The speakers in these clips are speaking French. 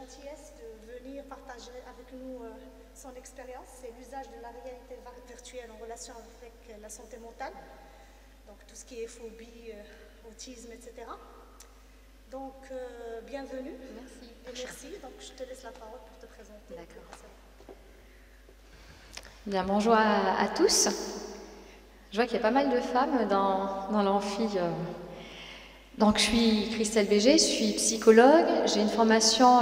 gentillesse de venir partager avec nous son expérience. C'est l'usage de la réalité virtuelle en relation avec la santé mentale. Donc tout ce qui est phobie, autisme, etc. Donc bienvenue. Merci. Et merci. Donc je te laisse la parole pour te présenter. D'accord. Bien, bonjour à tous. Je vois qu'il y a pas mal de femmes dans l'amphi. Donc je suis Christelle Béger, je suis psychologue. J'ai une formation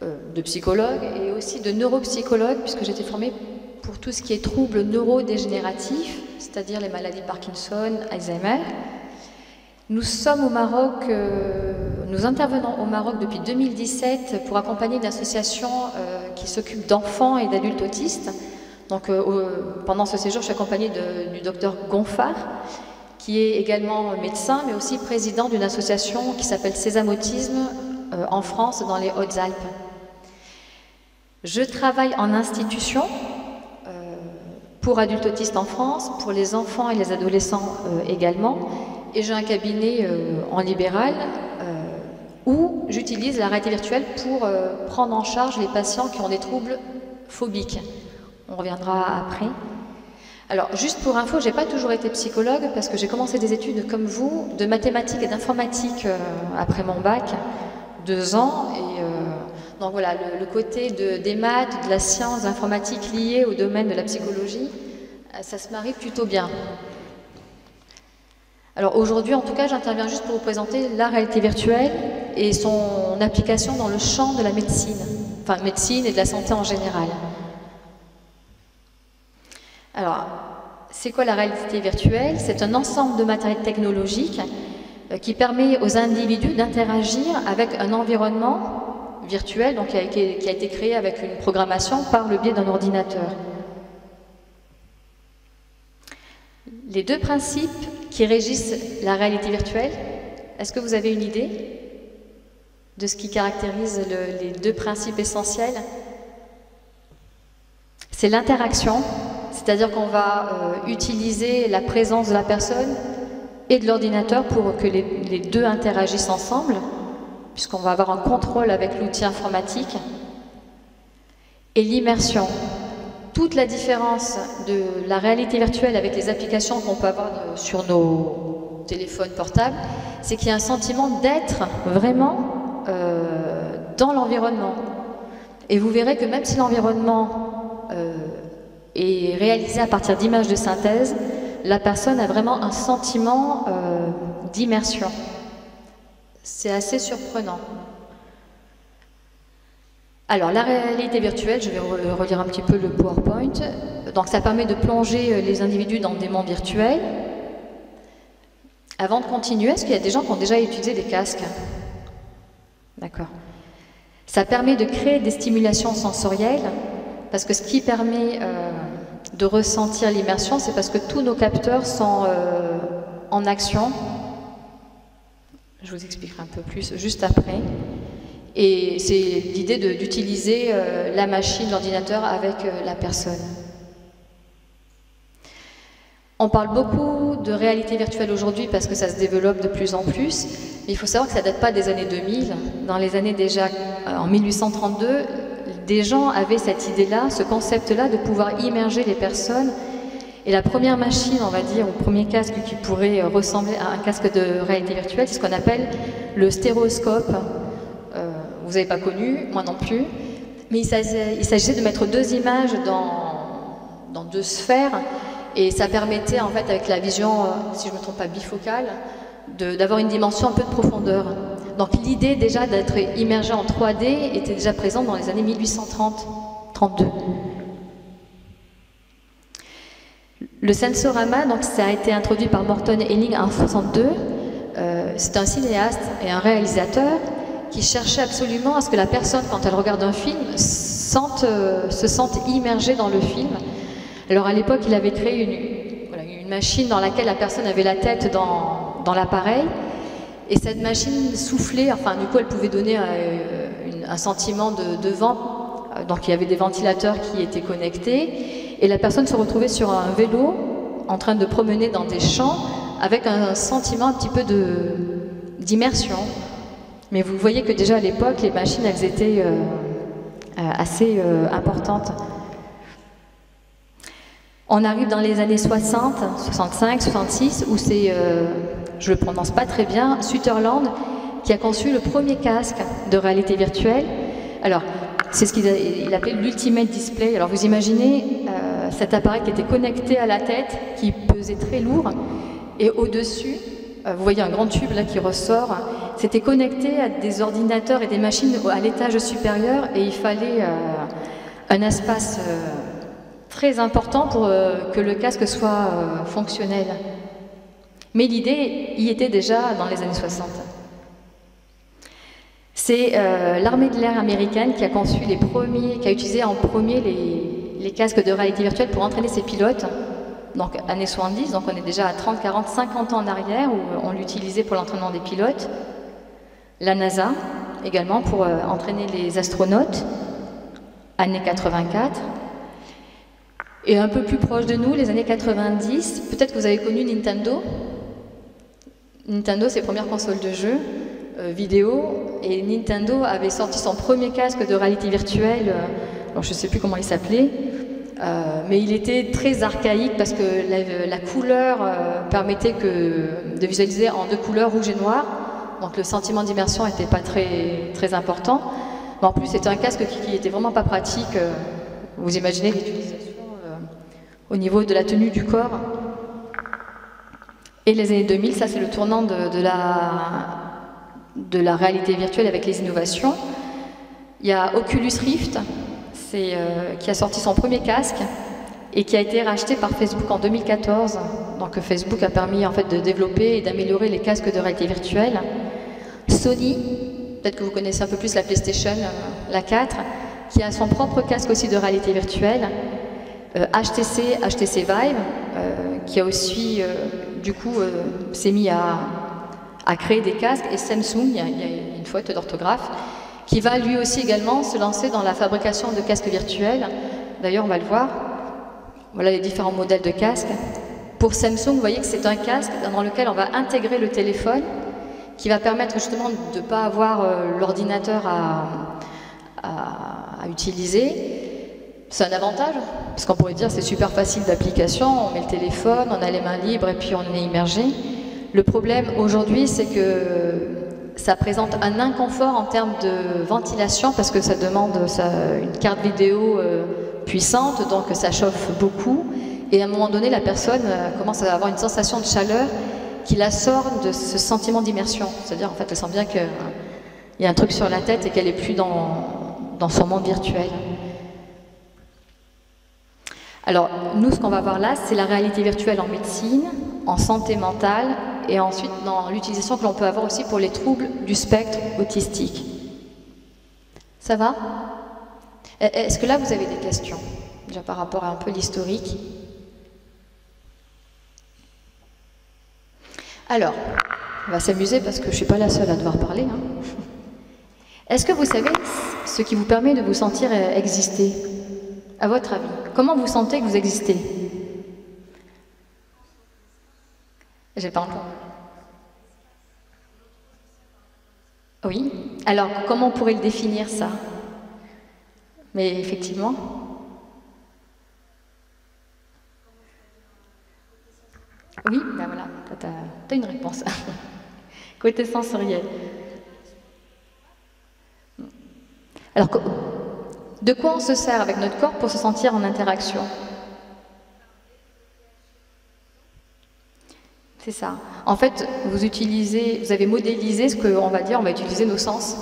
de psychologue et aussi de neuropsychologue puisque j'ai été formée pour tout ce qui est troubles neurodégénératifs, c'est-à-dire les maladies Parkinson, Alzheimer. Nous sommes au Maroc, nous intervenons au Maroc depuis 2017 pour accompagner une association qui s'occupe d'enfants et d'adultes autistes. Donc pendant ce séjour, je suis accompagnée du docteur Gonfard, qui est également médecin, mais aussi président d'une association qui s'appelle Sésame Autisme en France, dans les Hautes-Alpes. Je travaille en institution pour adultes autistes en France, pour les enfants et les adolescents également, et j'ai un cabinet en libéral où j'utilise la réalité virtuelle pour prendre en charge les patients qui ont des troubles phobiques. On reviendra après. Alors, juste pour info, je n'ai pas toujours été psychologue parce que j'ai commencé des études comme vous, de mathématiques et d'informatique après mon bac, 2 ans. Et donc voilà, le côté des maths, de la science, de l'informatique liée au domaine de la psychologie, ça se marie plutôt bien. Alors aujourd'hui, en tout cas, j'interviens juste pour vous présenter la réalité virtuelle et son application dans le champ de la médecine, enfin médecine et de la santé en général. Alors, c'est quoi la réalité virtuelle? C'est un ensemble de matériel technologique qui permet aux individus d'interagir avec un environnement virtuel, donc qui a été créé avec une programmation par le biais d'un ordinateur. Les 2 principes qui régissent la réalité virtuelle, est-ce que vous avez une idée de ce qui caractérise les 2 principes essentiels? C'est l'interaction. C'est-à-dire qu'on va utiliser la présence de la personne et de l'ordinateur pour que les 2 interagissent ensemble, puisqu'on va avoir un contrôle avec l'outil informatique. Et l'immersion. Toute la différence de la réalité virtuelle avec les applications qu'on peut avoir sur nos téléphones portables, c'est qu'il y a un sentiment d'être vraiment dans l'environnement. Et vous verrez que même si l'environnement est réalisé à partir d'images de synthèse, la personne a vraiment un sentiment d'immersion. C'est assez surprenant. Alors, la réalité virtuelle, je vais relire un petit peu le PowerPoint. Donc, ça permet de plonger les individus dans des mondes virtuels. Avant de continuer, est-ce qu'il y a des gens qui ont déjà utilisé des casques? D'accord. Ça permet de créer des stimulations sensorielles. Parce que ce qui permet de ressentir l'immersion, c'est parce que tous nos capteurs sont en action. Je vous expliquerai un peu plus juste après. Et c'est l'idée d'utiliser la machine, l'ordinateur avec la personne. On parle beaucoup de réalité virtuelle aujourd'hui parce que ça se développe de plus en plus. Mais il faut savoir que ça ne date pas des années 2000. Dans les années déjà, en 1832, des gens avaient cette idée-là, ce concept-là de pouvoir immerger les personnes. Et la première machine, on va dire, ou le premier casque qui pourrait ressembler à un casque de réalité virtuelle, c'est ce qu'on appelle le stéréoscope. Vous n'avez pas connu, moi non plus. Mais il s'agissait de mettre 2 images dans 2 sphères. Et ça permettait, en fait, avec la vision, si je ne me trompe pas, bifocale, d'avoir une dimension un peu de profondeur. Donc l'idée déjà d'être immergé en 3D était déjà présente dans les années 1830-32. Le sensorama, donc ça a été introduit par Morton Helling en 1962. C'est un cinéaste et un réalisateur qui cherchait absolument à ce que la personne, quand elle regarde un film, se sente immergée dans le film. Alors à l'époque, il avait créé une machine dans laquelle la personne avait la tête dans l'appareil. Et cette machine soufflait, enfin du coup elle pouvait donner un sentiment de vent. Donc il y avait des ventilateurs qui étaient connectés. Et la personne se retrouvait sur un vélo en train de promener dans des champs avec un sentiment un petit peu d'immersion. Mais vous voyez que déjà à l'époque, les machines, elles étaient assez importantes. On arrive dans les années 60, 65, 66, où c'est, je le prononce pas très bien, Sutherland qui a conçu le premier casque de réalité virtuelle. Alors, c'est ce qu'il appelait l'Ultimate Display. Alors vous imaginez cet appareil qui était connecté à la tête, qui pesait très lourd, et au-dessus, vous voyez un grand tube là qui ressort, c'était connecté à des ordinateurs et des machines à l'étage supérieur, et il fallait un espace très important pour que le casque soit fonctionnel. Mais l'idée y était déjà dans les années 60. C'est l'armée de l'air américaine qui a conçu les premiers, qui a utilisé en premier les casques de réalité virtuelle pour entraîner ses pilotes. Donc années 70, donc on est déjà à 30, 40, 50 ans en arrière où on l'utilisait pour l'entraînement des pilotes. La NASA également pour entraîner les astronautes, années 84. Et un peu plus proche de nous, les années 90, peut-être que vous avez connu Nintendo. Nintendo, c'est les premières consoles de jeux vidéo, et Nintendo avait sorti son premier casque de réalité virtuelle, alors je ne sais plus comment il s'appelait, mais il était très archaïque parce que la couleur permettait de visualiser en deux couleurs, rouge et noir, donc le sentiment d'immersion n'était pas très important. Mais en plus, c'était un casque qui était vraiment pas pratique. Vous imaginez l'utilisation au niveau de la tenue du corps. Et les années 2000, ça c'est le tournant de la réalité virtuelle avec les innovations. Il y a Oculus Rift, qui a sorti son premier casque et qui a été racheté par Facebook en 2014. Donc Facebook a permis en fait de développer et d'améliorer les casques de réalité virtuelle. Sony, peut-être que vous connaissez un peu plus la PlayStation, la 4, qui a son propre casque aussi de réalité virtuelle. HTC Vive, qui a aussi du coup s'est mis à créer des casques, et Samsung, il y a une faute d'orthographe, qui va lui aussi également se lancer dans la fabrication de casques virtuels. D'ailleurs, on va le voir. Voilà les différents modèles de casques. Pour Samsung, vous voyez que c'est un casque dans lequel on va intégrer le téléphone, qui va permettre justement de ne pas avoir l'ordinateur à utiliser. C'est un avantage, parce qu'on pourrait dire c'est super facile d'application, on met le téléphone, on a les mains libres et puis on est immergé. Le problème aujourd'hui, c'est que ça présente un inconfort en termes de ventilation, parce que ça demande une carte vidéo puissante, donc ça chauffe beaucoup. Et à un moment donné, la personne commence à avoir une sensation de chaleur qui la sort de ce sentiment d'immersion. C'est-à-dire, en fait, elle sent bien qu'il y a un truc sur la tête et qu'elle n'est plus dans son monde virtuel. Alors, nous, ce qu'on va voir là, c'est la réalité virtuelle en médecine, en santé mentale, et ensuite dans l'utilisation que l'on peut avoir aussi pour les troubles du spectre autistique. Ça va? Est-ce que là, vous avez des questions, déjà par rapport à un peu l'historique? Alors, on va s'amuser parce que je ne suis pas la seule à devoir parler. Hein. Est-ce que vous savez ce qui vous permet de vous sentir exister? À votre avis, comment vous sentez que vous existez? J'ai pas entendu. Oui. Alors, comment on pourrait le définir, ça? Mais effectivement. Oui, ben voilà, t'as une réponse. Côté sensoriel. Alors, de quoi on se sert avec notre corps pour se sentir en interaction? C'est ça. En fait, vous avez modélisé ce qu'on va dire, on va utiliser nos sens.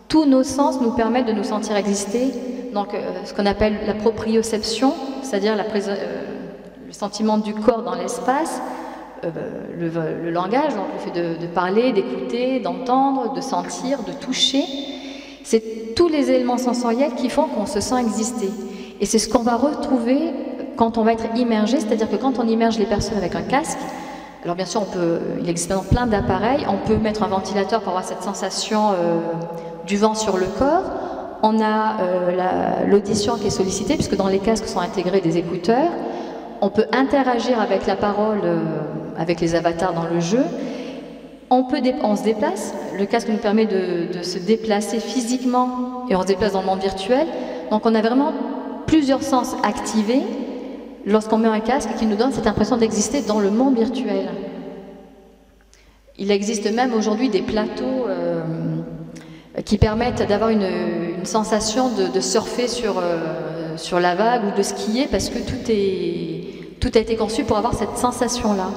Tous nos sens nous permettent de nous sentir exister. Donc, ce qu'on appelle la proprioception, c'est-à-dire le sentiment du corps dans l'espace, le langage, donc le fait de parler, d'écouter, d'entendre, de sentir, de toucher. C'est tous les éléments sensoriels qui font qu'on se sent exister. Et c'est ce qu'on va retrouver quand on va être immergé, c'est-à-dire que quand on immerge les personnes avec un casque, alors bien sûr, il existe maintenant plein d'appareils, on peut mettre un ventilateur pour avoir cette sensation du vent sur le corps, on a l'audition qui est sollicitée, puisque dans les casques sont intégrés des écouteurs, on peut interagir avec la parole, avec les avatars dans le jeu, On se déplace, le casque nous permet de se déplacer physiquement et on se déplace dans le monde virtuel. Donc on a vraiment plusieurs sens activés lorsqu'on met un casque qui nous donne cette impression d'exister dans le monde virtuel. Il existe même aujourd'hui des plateaux qui permettent d'avoir une sensation de surfer sur la vague ou de skier parce que tout a été conçu pour avoir cette sensation-là.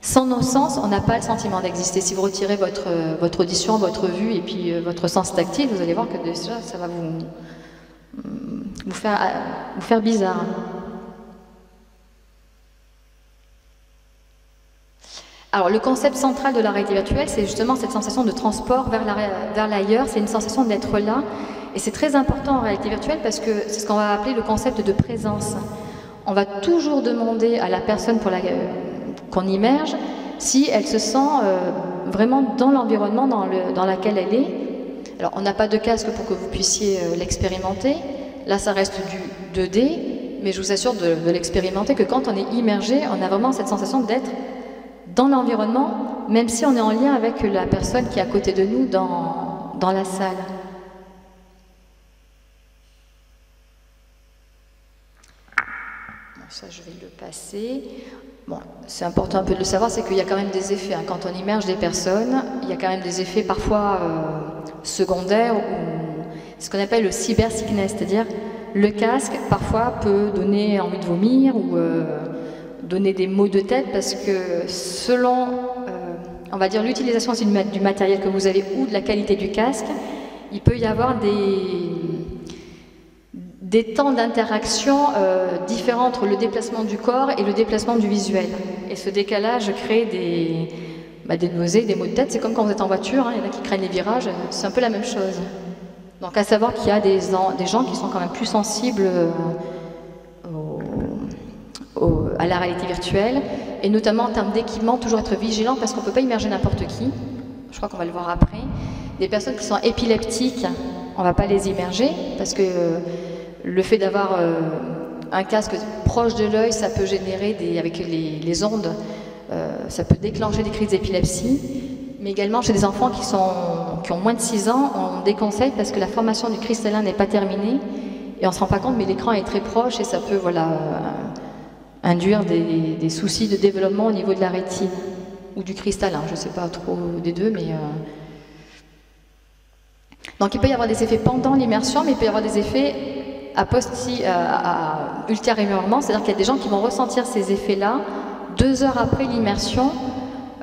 Sans nos sens, on n'a pas le sentiment d'exister. Si vous retirez votre audition, votre vue et puis votre sens tactile, vous allez voir que déjà ça va vous faire bizarre. Alors le concept central de la réalité virtuelle, c'est justement cette sensation de transport vers l'ailleurs, c'est une sensation d'être là. Et c'est très important en réalité virtuelle parce que c'est ce qu'on va appeler le concept de présence. On va toujours demander à la personne qu'on immerge si elle se sent vraiment dans l'environnement dans lequel elle est. Alors on n'a pas de casque pour que vous puissiez l'expérimenter. Là ça reste du 2D, mais je vous assure de l'expérimenter que quand on est immergé, on a vraiment cette sensation d'être dans l'environnement, même si on est en lien avec la personne qui est à côté de nous dans la salle. Bon, ça, je vais le passer. Bon, c'est important un peu de le savoir, c'est qu'il y a quand même des effets. Hein. Quand on immerge des personnes, il y a quand même des effets parfois secondaires ou ce qu'on appelle le cybersickness, c'est-à-dire le casque parfois peut donner envie de vomir ou donner des maux de tête parce que selon, on va dire, l'utilisation du matériel que vous avez ou de la qualité du casque, il peut y avoir des temps d'interaction différents entre le déplacement du corps et le déplacement du visuel. Et ce décalage crée des nausées, des maux de tête. C'est comme quand vous êtes en voiture, hein, il y en a qui craignent les virages, c'est un peu la même chose. Donc à savoir qu'il y a des gens qui sont quand même plus sensibles à la réalité virtuelle, et notamment en termes d'équipement, toujours être vigilant parce qu'on ne peut pas immerger n'importe qui. Je crois qu'on va le voir après. Des personnes qui sont épileptiques, on ne va pas les immerger parce que le fait d'avoir un casque proche de l'œil, ça peut générer, avec les ondes, ça peut déclencher des crises d'épilepsie. Mais également chez des enfants qui ont moins de 6 ans, on déconseille parce que la formation du cristallin n'est pas terminée et on ne se rend pas compte, mais l'écran est très proche et ça peut induire des soucis de développement au niveau de la rétine ou du cristallin, je ne sais pas trop des deux, mais... Donc il peut y avoir des effets pendant l'immersion, mais il peut y avoir des effets ultérieurement, c'est-à-dire qu'il y a des gens qui vont ressentir ces effets-là 2 heures après l'immersion,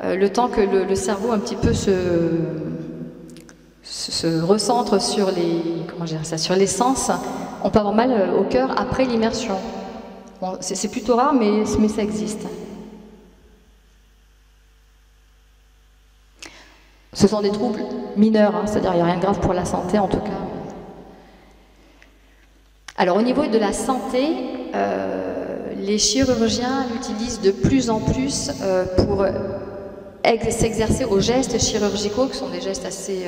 le temps que le cerveau un petit peu se recentre sur sur les sens. On peut avoir mal au cœur après l'immersion. Bon, c'est plutôt rare, mais ça existe. Ce sont des troubles mineurs, hein, c'est-à-dire qu'il n'y a rien de grave pour la santé en tout cas. Alors au niveau de la santé, les chirurgiens l'utilisent de plus en plus pour s'exercer aux gestes chirurgicaux, qui sont des gestes assez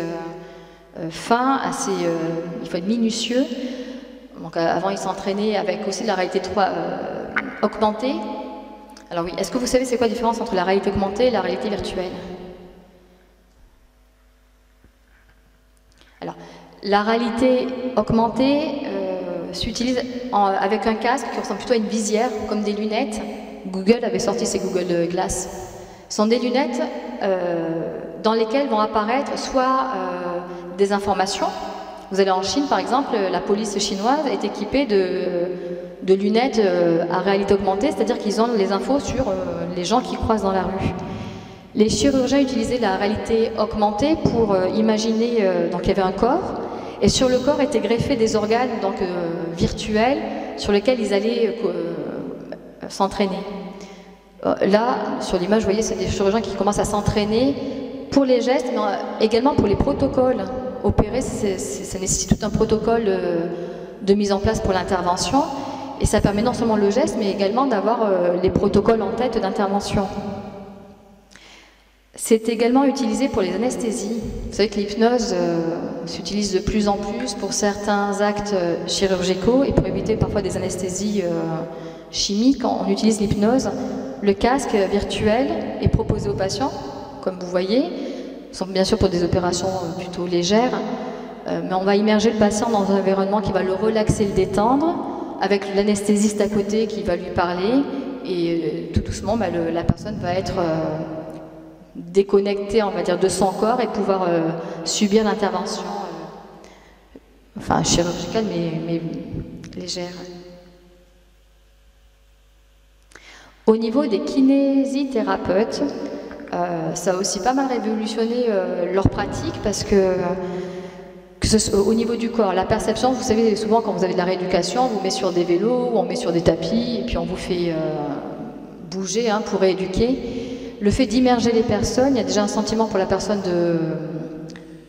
fins, il faut être minutieux. Donc avant, ils s'entraînaient avec aussi de la réalité augmentée. Alors oui, est-ce que vous savez c'est quoi la différence entre la réalité augmentée et la réalité virtuelle? Alors, la réalité augmentée s'utilise avec un casque qui ressemble plutôt à une visière, comme des lunettes. Google avait sorti ses Google Glass. Ce sont des lunettes dans lesquelles vont apparaître soit des informations. Vous allez en Chine, par exemple, la police chinoise est équipée de lunettes à réalité augmentée, c'est-à-dire qu'ils ont les infos sur les gens qui croisent dans la rue. Les chirurgiens utilisaient la réalité augmentée pour imaginer, donc il y avait un corps, et sur le corps étaient greffés des organes virtuels sur lesquels ils allaient s'entraîner. Là, sur l'image, vous voyez, c'est des chirurgiens qui commencent à s'entraîner pour les gestes, mais également pour les protocoles. Opérer, ça nécessite tout un protocole de mise en place pour l'intervention, et ça permet non seulement le geste, mais également d'avoir les protocoles en tête d'intervention. C'est également utilisé pour les anesthésies. Vous savez que l'hypnose s'utilise de plus en plus pour certains actes chirurgicaux et pour éviter parfois des anesthésies chimiques. On utilise l'hypnose. Le casque virtuel est proposé aux patients comme vous voyez. Ce sont bien sûr pour des opérations plutôt légères, mais on va immerger le patient dans un environnement qui va le relaxer, le détendre, avec l'anesthésiste à côté qui va lui parler, et tout doucement, la personne va être déconnectée, on va dire, de son corps et pouvoir subir l'intervention, enfin chirurgicale, mais légère. Au niveau des kinésithérapeutes, ça a aussi pas mal révolutionné leur pratique parce que au niveau du corps, la perception, vous savez, souvent quand vous avez de la rééducation, on vous met sur des vélos, ou on met sur des tapis, et puis on vous fait bouger pour rééduquer. Le fait d'immerger les personnes, il y a déjà un sentiment pour la personne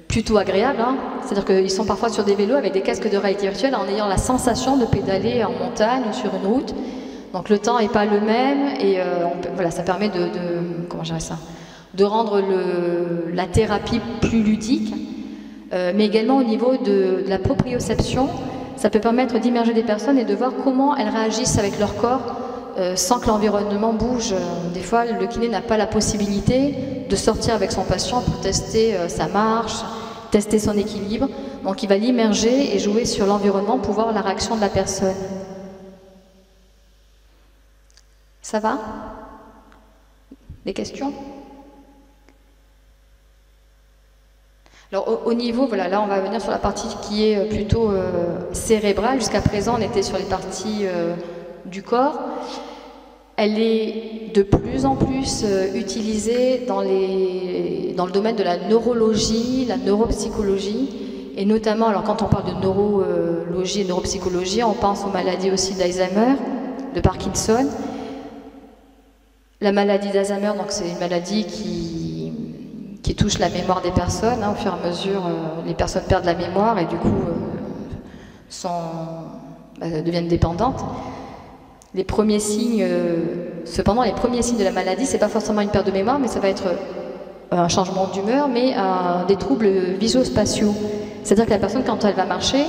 plutôt agréable, c'est-à-dire qu'ils sont parfois sur des vélos avec des casques de réalité virtuelle en ayant la sensation de pédaler en montagne ou sur une route. Donc le temps n'est pas le même et voilà, ça permet comment dirais ça, de rendre la thérapie plus ludique, mais également au niveau de la proprioception, ça peut permettre d'immerger des personnes et de voir comment elles réagissent avec leur corps sans que l'environnement bouge. Des fois, le kiné n'a pas la possibilité de sortir avec son patient pour tester sa marche, tester son équilibre. Donc il va l'immerger et jouer sur l'environnement pour voir la réaction de la personne. Ça va? Des questions? Alors au niveau, voilà, là on va venir sur la partie qui est plutôt cérébrale. Jusqu'à présent on était sur les parties du corps. Elle est de plus en plus utilisée dans le domaine de la neurologie, la neuropsychologie, et notamment, alors quand on parle de neurologie et neuropsychologie, on pense aux maladies aussi d'Alzheimer, de Parkinson. La maladie d'Alzheimer, donc c'est une maladie qui touche la mémoire des personnes. Au fur et à mesure, les personnes perdent la mémoire et du coup deviennent dépendantes. Les premiers signes, cependant, les premiers signes de la maladie, c'est pas forcément une perte de mémoire, mais ça va être un changement d'humeur, mais des troubles visuospatiaux. C'est-à-dire que la personne, quand elle va marcher,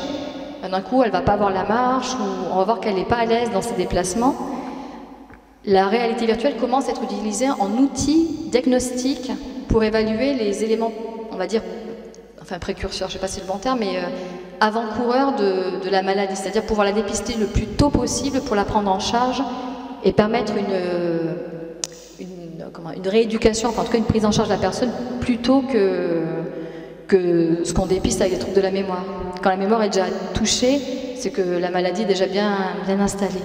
d'un coup, elle va pas avoir la marche, ou on va voir qu'elle n'est pas à l'aise dans ses déplacements. La réalité virtuelle commence à être utilisée en outil diagnostic pour évaluer les éléments, on va dire, enfin précurseurs, je ne sais pas si c'est le bon terme, mais avant-coureurs de la maladie, c'est-à-dire pouvoir la dépister le plus tôt possible pour la prendre en charge et permettre une rééducation, enfin en tout cas une prise en charge de la personne plus tôt que ce qu'on dépiste avec les troubles de la mémoire. Quand la mémoire est déjà touchée, c'est que la maladie est déjà bien installée.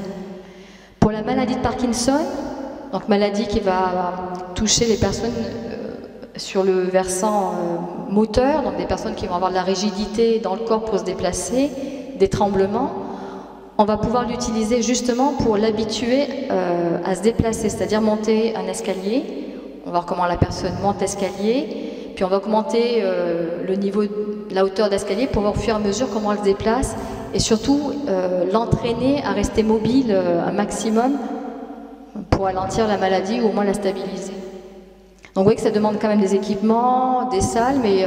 Pour la maladie de Parkinson, donc maladie qui va toucher les personnes sur le versant moteur, donc des personnes qui vont avoir de la rigidité dans le corps pour se déplacer, des tremblements, on va pouvoir l'utiliser justement pour l'habituer à se déplacer, c'est-à-dire monter un escalier. On va voir comment la personne monte l'escalier, puis on va augmenter le niveau, la hauteur d'escalier pour voir au fur et à mesure comment elle se déplace, et surtout l'entraîner à rester mobile un maximum pour ralentir la maladie ou au moins la stabiliser. Donc vous voyez que ça demande quand même des équipements, des salles, mais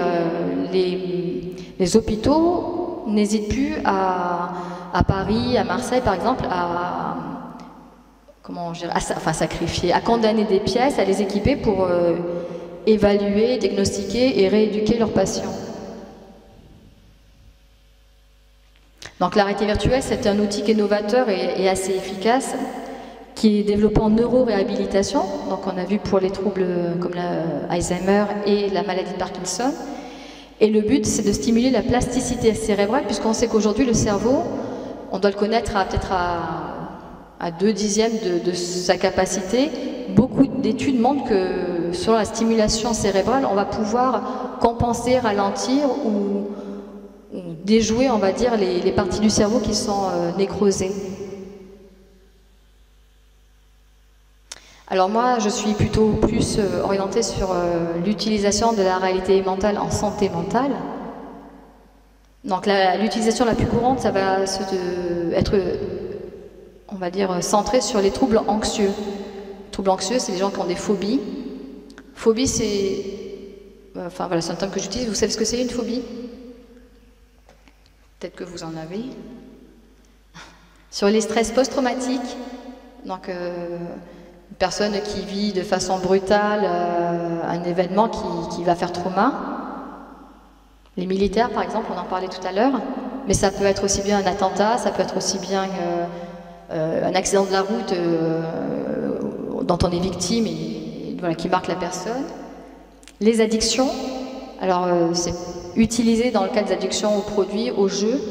les hôpitaux n'hésitent plus à Paris, à Marseille par exemple, à sacrifier, à condamner des pièces, à les équiper pour évaluer, diagnostiquer et rééduquer leurs patients. Donc la réalité virtuelle, c'est un outil qui est novateur et assez efficace, qui est développé en neuroréhabilitation. Donc on a vu pour les troubles comme l'Alzheimer et la maladie de Parkinson. Et le but, c'est de stimuler la plasticité cérébrale, puisqu'on sait qu'aujourd'hui, le cerveau, on doit le connaître peut-être à 2/10 de sa capacité. Beaucoup d'études montrent que sur la stimulation cérébrale, on va pouvoir compenser, ralentir ou déjouer, on va dire, les parties du cerveau qui sont nécrosées. Alors moi, je suis plutôt plus orientée sur l'utilisation de la réalité mentale en santé mentale. Donc l'utilisation la plus courante, ça va être, on va dire, centrée sur les troubles anxieux. Les troubles anxieux, c'est les gens qui ont des phobies. Phobie, c'est... Enfin voilà, c'est un terme que j'utilise. Vous savez ce que c'est une phobie? Peut-être que vous en avez. Sur les stress post-traumatiques, donc personne qui vit de façon brutale un événement qui va faire trauma. Les militaires, par exemple, on en parlait tout à l'heure, mais ça peut être aussi bien un attentat, ça peut être aussi bien un accident de la route dont on est victime et voilà, qui marque la personne. Les addictions, alors c'est utilisé dans le cas des addictions aux produits, aux jeux.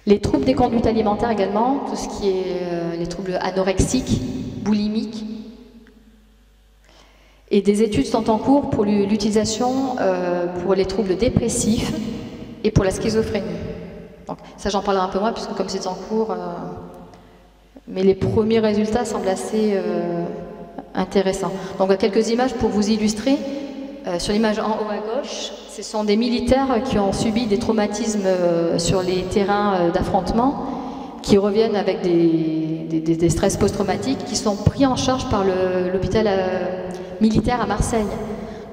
Les troubles des conduites alimentaires également, tout ce qui est les troubles anorexiques, boulimiques. Et des études sont en cours pour l'utilisation pour les troubles dépressifs et pour la schizophrénie. Donc, ça, j'en parlerai un peu moins, puisque comme c'est en cours, mais les premiers résultats semblent assez intéressants. Donc, quelques images pour vous illustrer. Sur l'image en haut à gauche, ce sont des militaires qui ont subi des traumatismes sur les terrains d'affrontement, qui reviennent avec des stress post-traumatiques, qui sont pris en charge par l'hôpital militaire à Marseille.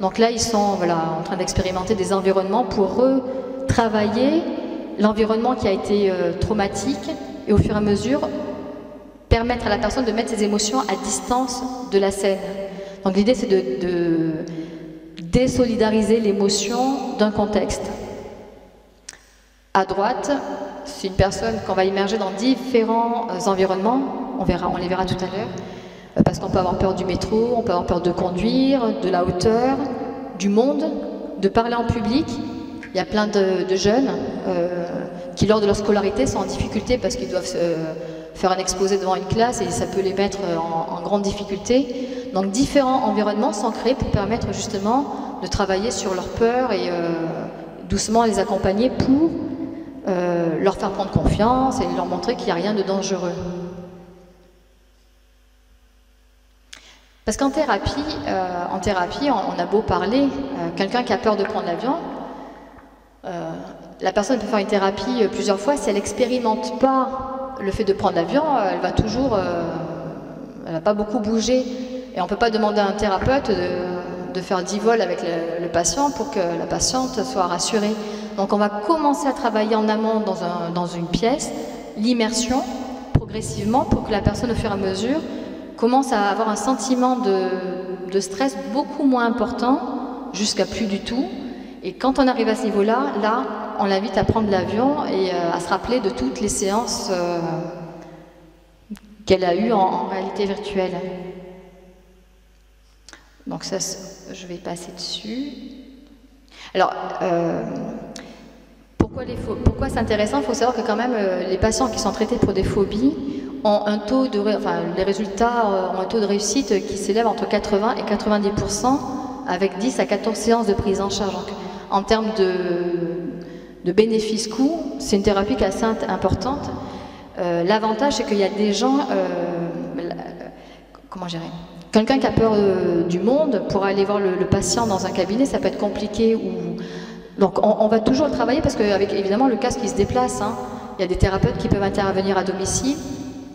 Donc là, ils sont en train d'expérimenter des environnements pour retravailler l'environnement qui a été traumatique et au fur et à mesure permettre à la personne de mettre ses émotions à distance de la scène. Donc l'idée, c'est de désolidariser l'émotion d'un contexte. À droite, c'est une personne qu'on va immerger dans différents environnements, on les verra tout à l'heure, parce qu'on peut avoir peur du métro, on peut avoir peur de conduire, de la hauteur, du monde, de parler en public. Il y a plein de jeunes qui, lors de leur scolarité, sont en difficulté parce qu'ils doivent faire un exposé devant une classe et ça peut les mettre en grande difficulté. Donc différents environnements sont créés pour permettre justement de travailler sur leur peur et doucement les accompagner pour leur faire prendre confiance et leur montrer qu'il n'y a rien de dangereux. Parce qu'en thérapie, on a beau parler, quelqu'un qui a peur de prendre l'avion, la personne peut faire une thérapie plusieurs fois, si elle n'expérimente pas le fait de prendre l'avion, elle va toujours, elle va pas beaucoup bouger. Et on ne peut pas demander à un thérapeute de faire 10 vols avec le patient pour que la patiente soit rassurée. Donc on va commencer à travailler en amont dans une pièce, l'immersion, progressivement, pour que la personne, au fur et à mesure, commence à avoir un sentiment de stress beaucoup moins important, jusqu'à plus du tout. Et quand on arrive à ce niveau-là, là, on l'invite à prendre l'avion et à se rappeler de toutes les séances qu'elle a eues en réalité virtuelle. Donc ça, je vais passer dessus. Alors, pourquoi c'est intéressant? Il faut savoir que quand même, les patients qui sont traités pour des phobies ont un taux de, les résultats ont un taux de réussite qui s'élève entre 80 et 90%, avec 10 à 14 séances de prise en charge. Donc, en termes de bénéfice-coût, c'est une thérapie qui est assez importante. L'avantage, c'est qu'il y a des gens, comment gérer? Quelqu'un qui a peur du monde, pour aller voir le patient dans un cabinet, ça peut être compliqué. Donc on va toujours le travailler parce qu'avec évidemment le casque qui se déplace, hein, il y a des thérapeutes qui peuvent intervenir à domicile.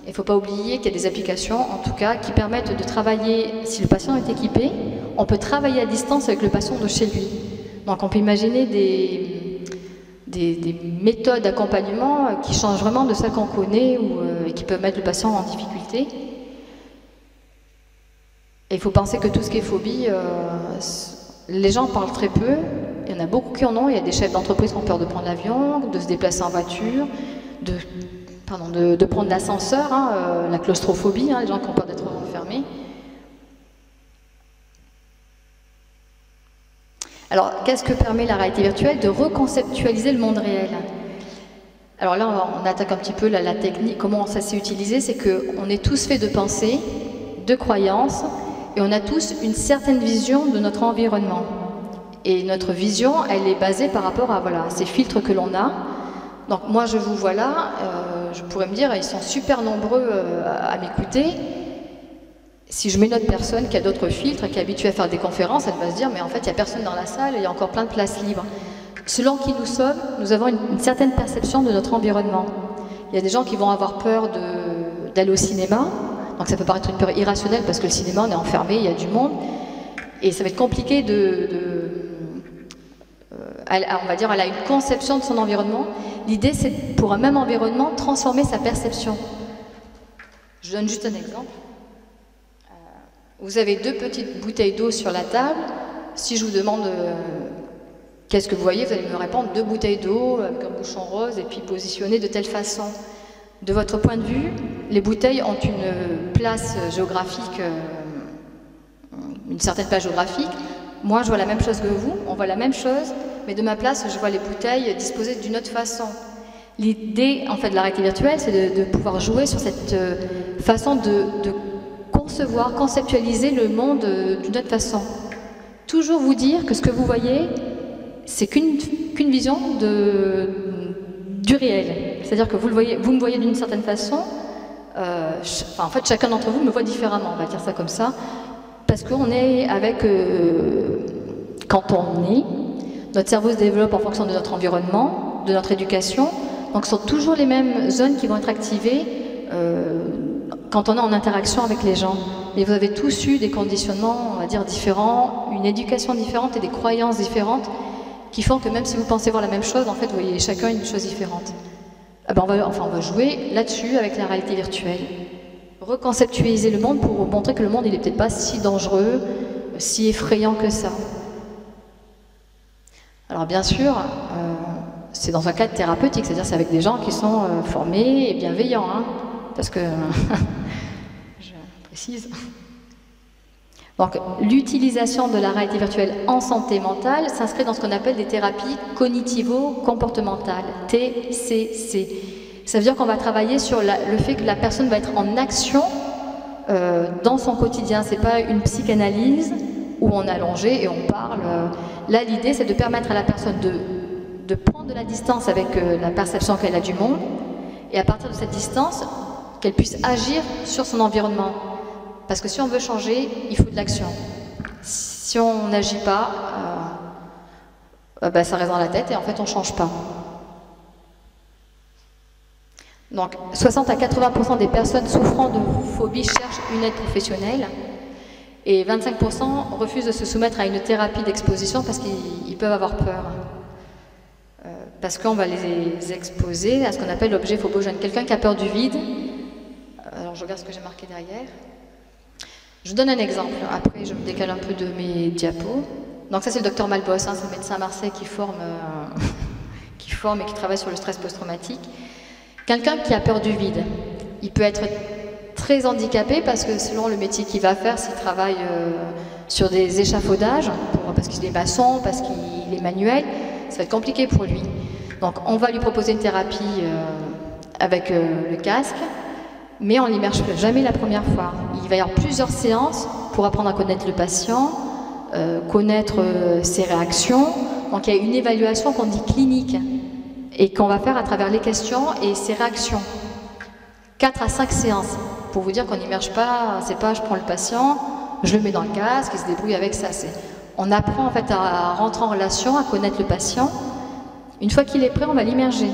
Il ne faut pas oublier qu'il y a des applications, en tout cas, qui permettent de travailler, si le patient est équipé, on peut travailler à distance avec le patient de chez lui. Donc on peut imaginer des méthodes d'accompagnement qui changent vraiment de celles qu'on connaît et qui peuvent mettre le patient en difficulté. Et il faut penser que tout ce qui est phobie, les gens parlent très peu, il y en a beaucoup qui en ont, il y a des chefs d'entreprise qui ont peur de prendre l'avion, de se déplacer en voiture, de prendre l'ascenseur, hein, la claustrophobie, hein, les gens qui ont peur d'être enfermés. Alors, qu'est-ce que permet la réalité virtuelle? De reconceptualiser le monde réel. Alors là, on attaque un petit peu la technique, comment ça s'est utilisé, c'est qu'on est tous faits de pensées, de croyances, et on a tous une certaine vision de notre environnement. Et notre vision, elle est basée par rapport à ces filtres que l'on a. Donc moi, je vous vois là, je pourrais me dire, ils sont super nombreux à m'écouter. Si je mets une autre personne qui a d'autres filtres, qui est habituée à faire des conférences, elle va se dire, mais en fait, il n'y a personne dans la salle, il y a encore plein de places libres. Selon qui nous sommes, nous avons une certaine perception de notre environnement. Il y a des gens qui vont avoir peur d'aller au cinéma. Donc ça peut paraître une peur irrationnelle parce que le cinéma, on est enfermé, il y a du monde. Et ça va être compliqué on va dire, elle a une conception de son environnement. L'idée, c'est pour un même environnement, transformer sa perception. Je donne juste un exemple. Vous avez 2 petites bouteilles d'eau sur la table. Si je vous demande qu'est-ce que vous voyez, vous allez me répondre 2 bouteilles d'eau avec un bouchon rose et puis positionnées de telle façon. De votre point de vue, les bouteilles ont une place géographique, une certaine place géographique. Moi, je vois la même chose que vous, on voit la même chose, mais de ma place, je vois les bouteilles disposées d'une autre façon. L'idée, en fait, de la réalité virtuelle, c'est de pouvoir jouer sur cette façon de concevoir, conceptualiser le monde d'une autre façon. Toujours vous dire que ce que vous voyez, c'est qu'une vision du réel. C'est-à-dire que vous me voyez d'une certaine façon, en fait, chacun d'entre vous me voit différemment, on va dire ça comme ça, parce qu'on est avec... quand on est, notre cerveau se développe en fonction de notre environnement, de notre éducation, donc ce sont toujours les mêmes zones qui vont être activées quand on est en interaction avec les gens. Et vous avez tous eu des conditionnements, on va dire, différents, une éducation différente et des croyances différentes qui font que même si vous pensez voir la même chose, en fait, vous voyez chacun une chose différente. Ah ben on va jouer là-dessus avec la réalité virtuelle. Reconceptualiser le monde pour montrer que le monde, il n'est peut-être pas si dangereux, si effrayant que ça. Alors bien sûr, c'est dans un cadre thérapeutique, c'est-à-dire c'est avec des gens qui sont formés et bienveillants, hein, parce que, je précise. Donc l'utilisation de la réalité virtuelle en santé mentale s'inscrit dans ce qu'on appelle des thérapies cognitivo-comportementales, TCC. Ça veut dire qu'on va travailler sur le fait que la personne va être en action dans son quotidien. C'est pas une psychanalyse où on est allongé et on parle. Là, l'idée, c'est de permettre à la personne de prendre de la distance avec la perception qu'elle a du monde, et à partir de cette distance, qu'elle puisse agir sur son environnement. Parce que si on veut changer, il faut de l'action. Si on n'agit pas, ça reste dans la tête et en fait, on ne change pas. Donc, 60 à 80% des personnes souffrant de phobie cherchent une aide professionnelle. Et 25% refusent de se soumettre à une thérapie d'exposition parce qu'ils peuvent avoir peur. Parce qu'on va les exposer à ce qu'on appelle l'objet phobogène. Quelqu'un qui a peur du vide. Alors je regarde ce que j'ai marqué derrière. Je vous donne un exemple. Après, je me décale un peu de mes diapos. Donc ça, c'est le docteur Malbos, hein, c'est le médecin à Marseille qui forme et qui travaille sur le stress post-traumatique. Quelqu'un qui a peur du vide, il peut être très handicapé parce que selon le métier qu'il va faire, s'il travaille sur des échafaudages, parce qu'il est maçon, parce qu'il est manuel, ça va être compliqué pour lui. Donc on va lui proposer une thérapie avec le casque, mais on ne l'immerge jamais la première fois. Il va y avoir plusieurs séances pour apprendre à connaître le patient, connaître ses réactions. Donc il y a une évaluation qu'on dit clinique et qu'on va faire à travers les questions et ses réactions. 4 à 5 séances. Pour vous dire qu'on n'immerge pas, c'est pas je prends le patient, je le mets dans le casque, il se débrouille avec ça. On apprend en fait à rentrer en relation, à connaître le patient. Une fois qu'il est prêt, on va l'immerger,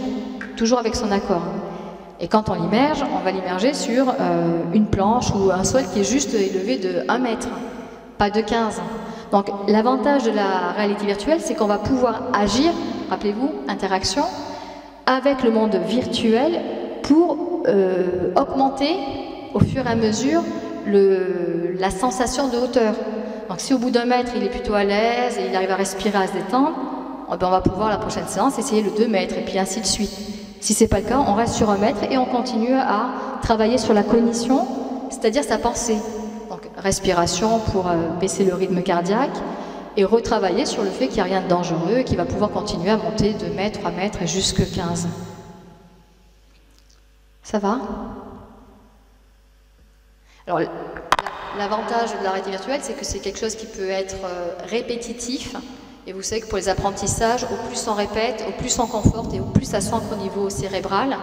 toujours avec son accord. Et quand on l'immerge, on va l'immerger sur une planche ou un sol qui est juste élevé de 1 mètre, pas de 15. Donc l'avantage de la réalité virtuelle, c'est qu'on va pouvoir agir, rappelez-vous, interaction, avec le monde virtuel pour augmenter au fur et à mesure la sensation de hauteur. Donc si au bout d'1 mètre, il est plutôt à l'aise et il arrive à respirer, à se détendre, on va pouvoir la prochaine séance essayer le 2 mètres et puis ainsi de suite. Si ce n'est pas le cas, on reste sur 1 mètre et on continue à travailler sur la cognition, c'est-à-dire sa pensée. Donc respiration pour baisser le rythme cardiaque et retravailler sur le fait qu'il n'y a rien de dangereux et qu'il va pouvoir continuer à monter 2 mètres, 3 mètres et jusque 15. Ça va? Alors, l'avantage de la réalité virtuelle, c'est que c'est quelque chose qui peut être répétitif. Et vous savez que pour les apprentissages, au plus on répète, au plus on conforte et au plus ça s'ancre au niveau cérébral,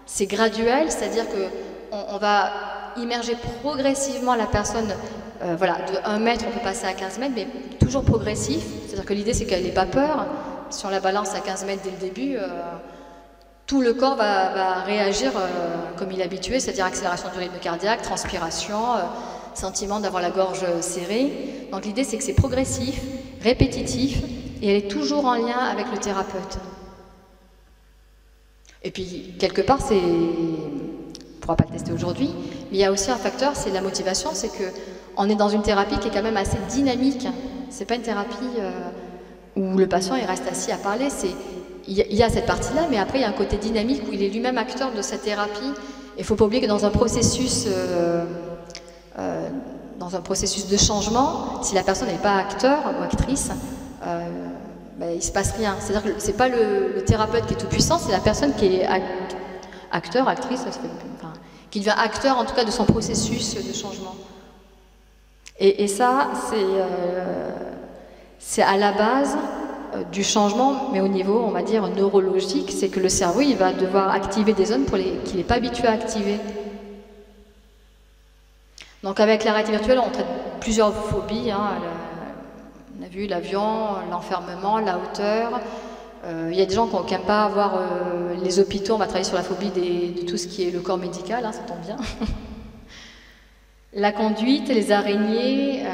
c'est graduel, c'est-à-dire qu'on va immerger progressivement la personne. Voilà, de 1 mètre, on peut passer à 15 mètres, mais toujours progressif. C'est-à-dire que l'idée, c'est qu'elle n'ait pas peur. Si on la balance à 15 mètres dès le début, tout le corps va réagir comme il est habitué, c'est-à-dire accélération du rythme cardiaque, transpiration, sentiment d'avoir la gorge serrée. Donc l'idée, c'est que c'est progressif, répétitif, et elle est toujours en lien avec le thérapeute. Et puis, quelque part, on ne pourra pas le tester aujourd'hui, mais il y a aussi un facteur, c'est la motivation, c'est que on est dans une thérapie qui est quand même assez dynamique. C'est pas une thérapie où le patient il reste assis à parler. Il y a cette partie-là, mais après il y a un côté dynamique où il est lui-même acteur de cette thérapie. Il ne faut pas oublier que dans un processus de changement, si la personne n'est pas acteur ou actrice, ben, il ne se passe rien. C'est-à-dire que ce n'est pas le thérapeute qui est tout puissant, c'est la personne qui est acteur, actrice, qui devient acteur en tout cas de son processus de changement. Et ça, c'est à la base du changement, mais au niveau, on va dire, neurologique, c'est que le cerveau, il va devoir activer des zones qu'il n'est pas habitué à activer. Donc avec la réalité virtuelle, on traite plusieurs phobies. Hein. On a vu l'avion, l'enfermement, la hauteur. Il y a des gens qui n'aiment pas avoir les hôpitaux. On va travailler sur la phobie de tout ce qui est le corps médical, hein, ça tombe bien. La conduite, les araignées,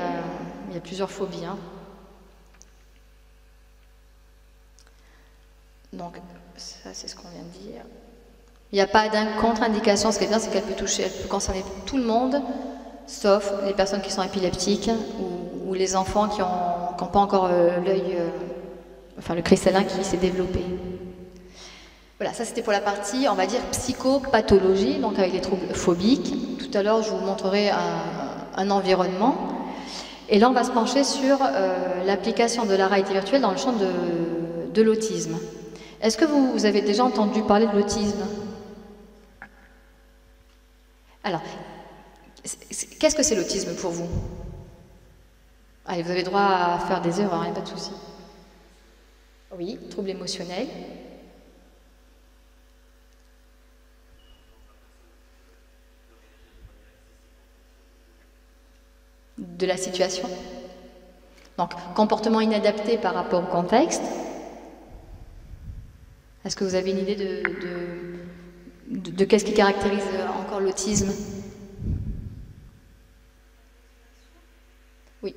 il y a plusieurs phobies. Hein. Donc ça, c'est ce qu'on vient de dire. Il n'y a pas de contre-indication. Ce qui est bien, c'est qu'elle peut toucher, elle peut concerner tout le monde, sauf les personnes qui sont épileptiques ou les enfants qui n'ont pas encore l'œil, enfin le cristallin qui s'est développé. Voilà, ça c'était pour la partie, on va dire, psychopathologie, donc avec les troubles phobiques. Tout à l'heure, je vous montrerai un environnement. Et là, on va se pencher sur l'application de la réalité virtuelle dans le champ de l'autisme. Est-ce que vous avez déjà entendu parler de l'autisme? Alors, qu'est-ce que c'est l'autisme pour vous? Allez, vous avez droit à faire des erreurs, il n'y a pas de souci. Oui, trouble émotionnel. De la situation. Donc, comportement inadapté par rapport au contexte. Est-ce que vous avez une idée de qu'est-ce qui caractérise encore l'autisme? Oui.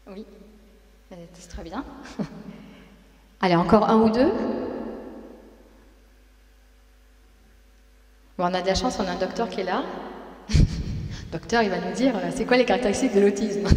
Oui, c'est très bien. Allez, encore un ou deux. Bon, on a de la chance, on a un docteur qui est là. Docteur, il va nous dire, c'est quoi les caractéristiques de l'autisme?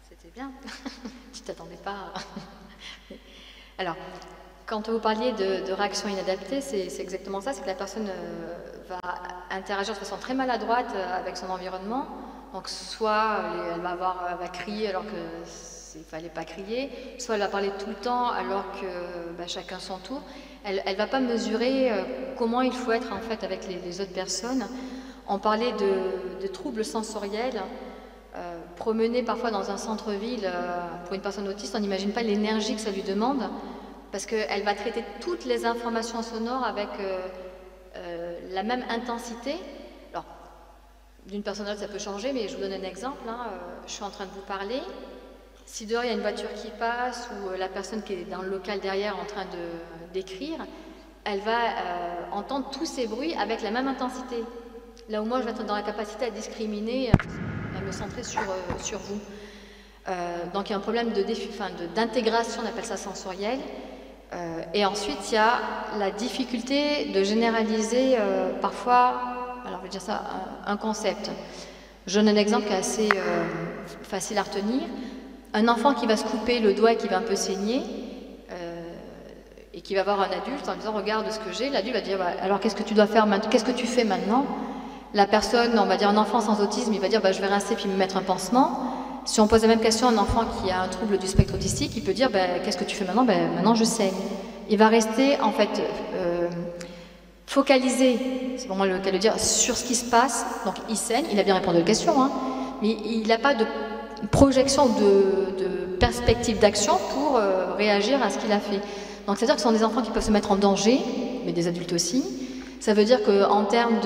C'était bien, tu t'attendais pas. Alors, quand vous parliez de réaction inadaptée, c'est exactement ça, c'est que la personne va interagir de façon très maladroite avec son environnement. Donc, soit elle va crier alors qu'il ne fallait pas crier, soit elle va parler tout le temps alors que chacun son tour. Elle ne va pas mesurer comment il faut être en fait avec les autres personnes. On parlait de troubles sensoriels. Promener parfois dans un centre-ville pour une personne autiste, on n'imagine pas l'énergie que ça lui demande parce qu'elle va traiter toutes les informations sonores avec la même intensité. Alors, d'une personne à l'autre, ça peut changer, mais je vous donne un exemple. Hein. Je suis en train de vous parler. Si dehors il y a une voiture qui passe ou la personne qui est dans le local derrière en train d'écrire, elle va entendre tous ces bruits avec la même intensité. Là où moi je vais être dans la capacité à discriminer, à me centrer sur vous. Donc il y a un problème d'intégration, on appelle ça sensoriel. Et ensuite il y a la difficulté de généraliser parfois, alors je vais dire ça, un concept. Je donne un exemple qui est assez facile à retenir. Un enfant qui va se couper le doigt et qui va un peu saigner, et qui va voir un adulte en disant regarde ce que j'ai, l'adulte va dire bah, alors qu'est-ce que tu dois faire maintenant, qu'est-ce que tu fais maintenant? La personne, on va dire un enfant sans autisme, il va dire bah, je vais rincer puis me mettre un pansement. Si on pose la même question à un enfant qui a un trouble du spectre autistique, il peut dire bah, qu'est-ce que tu fais maintenant? Ben, maintenant je saigne. Il va rester en fait focalisé, c'est pour moi le cas de dire, sur ce qui se passe. Donc il saigne, il a bien répondu à la question, hein, mais il n'a pas de projection de perspective d'action pour réagir à ce qu'il a fait. Donc c'est-à-dire que ce sont des enfants qui peuvent se mettre en danger, mais des adultes aussi. Ça veut dire qu'en termes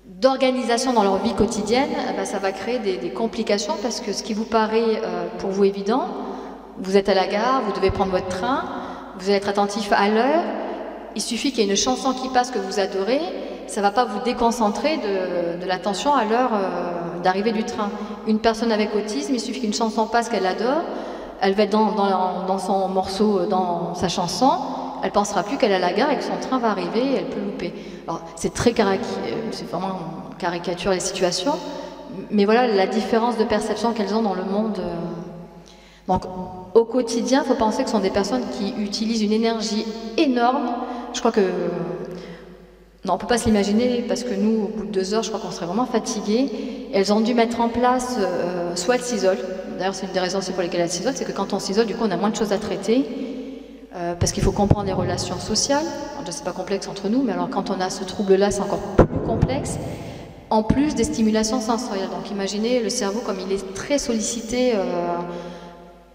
d'organisation dans leur vie quotidienne, ben, ça va créer des complications parce que ce qui vous paraît pour vous évident, vous êtes à la gare, vous devez prendre votre train, vous allez être attentif à l'heure, il suffit qu'il y ait une chanson qui passe que vous adorez, ça ne va pas vous déconcentrer de l'attention à l'heure d'arrivée du train. Une personne avec autisme, il suffit qu'une chanson passe qu'elle adore, elle va être dans son morceau, dans sa chanson, elle ne pensera plus qu'elle est à la gare et que son train va arriver et elle peut louper. Alors c'est c'est vraiment caricature les situations, mais voilà la différence de perception qu'elles ont dans le monde. Donc au quotidien, il faut penser que ce sont des personnes qui utilisent une énergie énorme. Je crois que non, on ne peut pas se l'imaginer parce que nous, au bout de 2 heures, je crois qu'on serait vraiment fatigués. Elles ont dû mettre en place, soit elles s'isolent. D'ailleurs, c'est une des raisons aussi pour lesquelles elles s'isolent, c'est que quand on s'isole, du coup, on a moins de choses à traiter. Parce qu'il faut comprendre les relations sociales. Alors, c'est pas complexe entre nous, mais alors quand on a ce trouble-là, c'est encore plus complexe. En plus des stimulations sensorielles. Donc, imaginez le cerveau comme il est très sollicité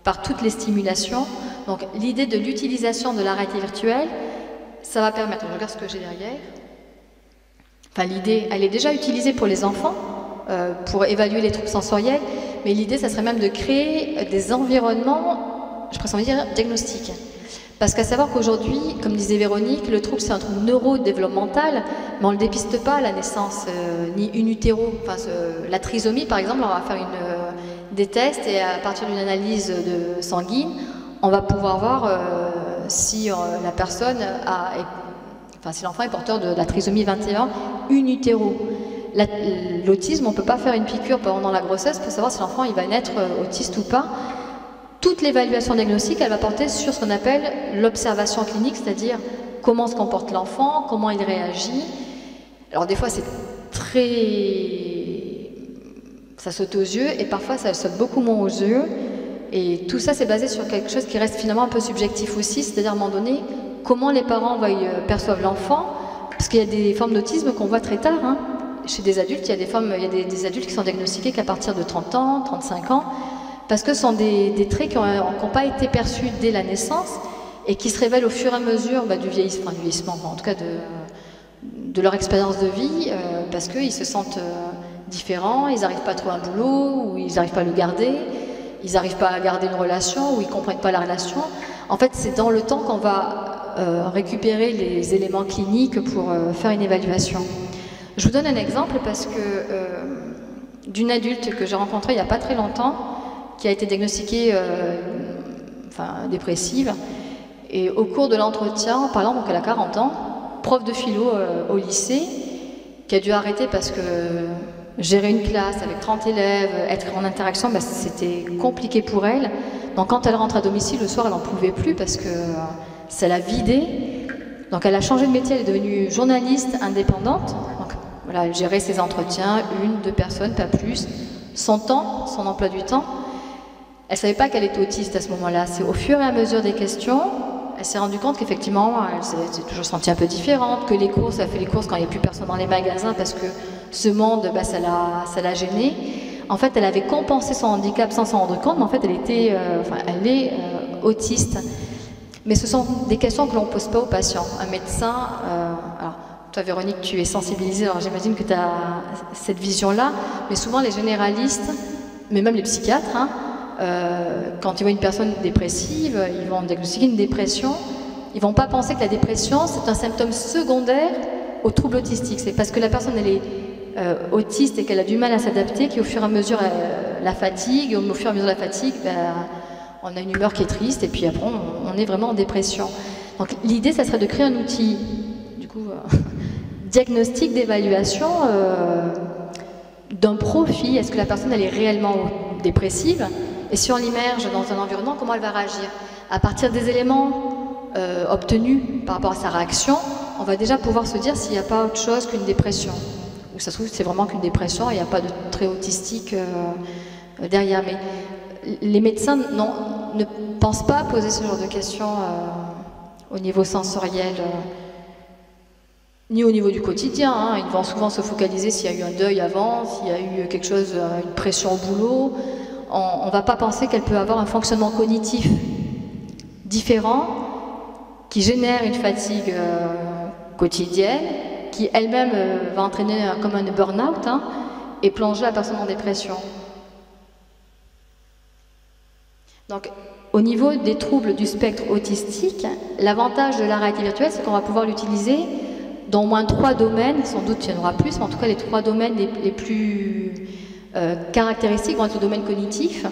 par toutes les stimulations. Donc, l'idée de l'utilisation de la réalité virtuelle, ça va permettre. Je regarde ce que j'ai derrière. Enfin, l'idée, elle est déjà utilisée pour les enfants, pour évaluer les troubles sensoriels, mais l'idée, ça serait même de créer des environnements, je préfère dire, diagnostiques. Parce qu'à savoir qu'aujourd'hui, comme disait Véronique, le trouble, c'est un trouble neurodéveloppemental, mais on ne le dépiste pas à la naissance, ni in utero. Enfin, la trisomie, par exemple, on va faire des tests et à partir d'une analyse sanguine, on va pouvoir voir si la personne si l'enfant est porteur de la trisomie 21 in utero. L'autisme, on ne peut pas faire une piqûre pendant la grossesse pour savoir si l'enfant il va naître autiste ou pas. Toute l'évaluation diagnostique, elle va porter sur ce qu'on appelle l'observation clinique, c'est-à-dire comment se comporte l'enfant, comment il réagit. Alors des fois, c'est ça saute aux yeux et parfois ça saute beaucoup moins aux yeux. Et tout ça, c'est basé sur quelque chose qui reste finalement un peu subjectif aussi, c'est-à-dire à un moment donné, comment les parents perçoivent l'enfant, parce qu'il y a des formes d'autisme qu'on voit très tard. Hein. Chez des adultes, il y a des adultes qui sont diagnostiqués qu'à partir de 30 ans, 35 ans, parce que ce sont des traits qui n'ont pas été perçus dès la naissance et qui se révèlent au fur et à mesure du vieillissement, en tout cas de leur expérience de vie, parce qu'ils se sentent différents, ils n'arrivent pas à trouver un boulot, ou ils n'arrivent pas à le garder, ils n'arrivent pas à garder une relation, ou ils ne comprennent pas la relation. En fait, c'est dans le temps qu'on va récupérer les éléments cliniques pour faire une évaluation. Je vous donne un exemple parce que d'une adulte que j'ai rencontrée il n'y a pas très longtemps, qui a été diagnostiquée dépressive, et au cours de l'entretien, par exemple, donc elle a 40 ans, prof de philo au lycée, qui a dû arrêter parce que gérer une classe avec 30 élèves, être en interaction, c'était compliqué pour elle. Donc quand elle rentre à domicile le soir, elle n'en pouvait plus parce que ça l'a vidée. Donc elle a changé de métier, elle est devenue journaliste indépendante. Donc voilà, elle gérait ses entretiens, 1, 2 personnes, pas plus. Son temps, son emploi du temps. Elle ne savait pas qu'elle était autiste à ce moment-là. C'est au fur et à mesure des questions, elle s'est rendue compte qu'effectivement, elle s'est toujours sentie un peu différente, que les courses, elle fait les courses quand il n'y a plus personne dans les magasins parce que ce monde, ça l'a gênée. En fait, elle avait compensé son handicap sans s'en rendre compte, mais en fait, elle est autiste. Mais ce sont des questions que l'on ne pose pas aux patients. Un médecin, alors toi Véronique, tu es sensibilisée, alors j'imagine que tu as cette vision-là, mais souvent les généralistes, mais même les psychiatres, quand ils voient une personne dépressive, ils vont diagnostiquer une dépression. Ils ne vont pas penser que la dépression, c'est un symptôme secondaire au trouble autistique. C'est parce que la personne elle est autiste et qu'elle a du mal à s'adapter qu'au fur et à mesure la fatigue, et au fur et à mesure de la fatigue, on a une humeur qui est triste et puis après on est vraiment en dépression. Donc l'idée, ça serait de créer un outil, du coup, diagnostic d'évaluation d'un profil. Est-ce que la personne elle est réellement dépressive? Et si on l'immerge dans un environnement, comment elle va réagir? À partir des éléments obtenus par rapport à sa réaction, on va déjà pouvoir se dire s'il n'y a pas autre chose qu'une dépression. Ou ça se trouve, c'est vraiment qu'une dépression, il n'y a pas de trait autistique derrière. Mais les médecins ne pensent pas poser ce genre de questions au niveau sensoriel, ni au niveau du quotidien. Hein. Ils vont souvent se focaliser s'il y a eu un deuil avant, s'il y a eu quelque chose, une pression au boulot. On ne va pas penser qu'elle peut avoir un fonctionnement cognitif différent qui génère une fatigue quotidienne, qui elle-même va entraîner comme un burn-out hein, et plonger la personne en dépression. Donc, au niveau des troubles du spectre autistique, l'avantage de la réalité virtuelle, c'est qu'on va pouvoir l'utiliser dans au moins 3 domaines, sans doute il y en aura plus, mais en tout cas les 3 domaines les plus caractéristiques vont être le domaine cognitif,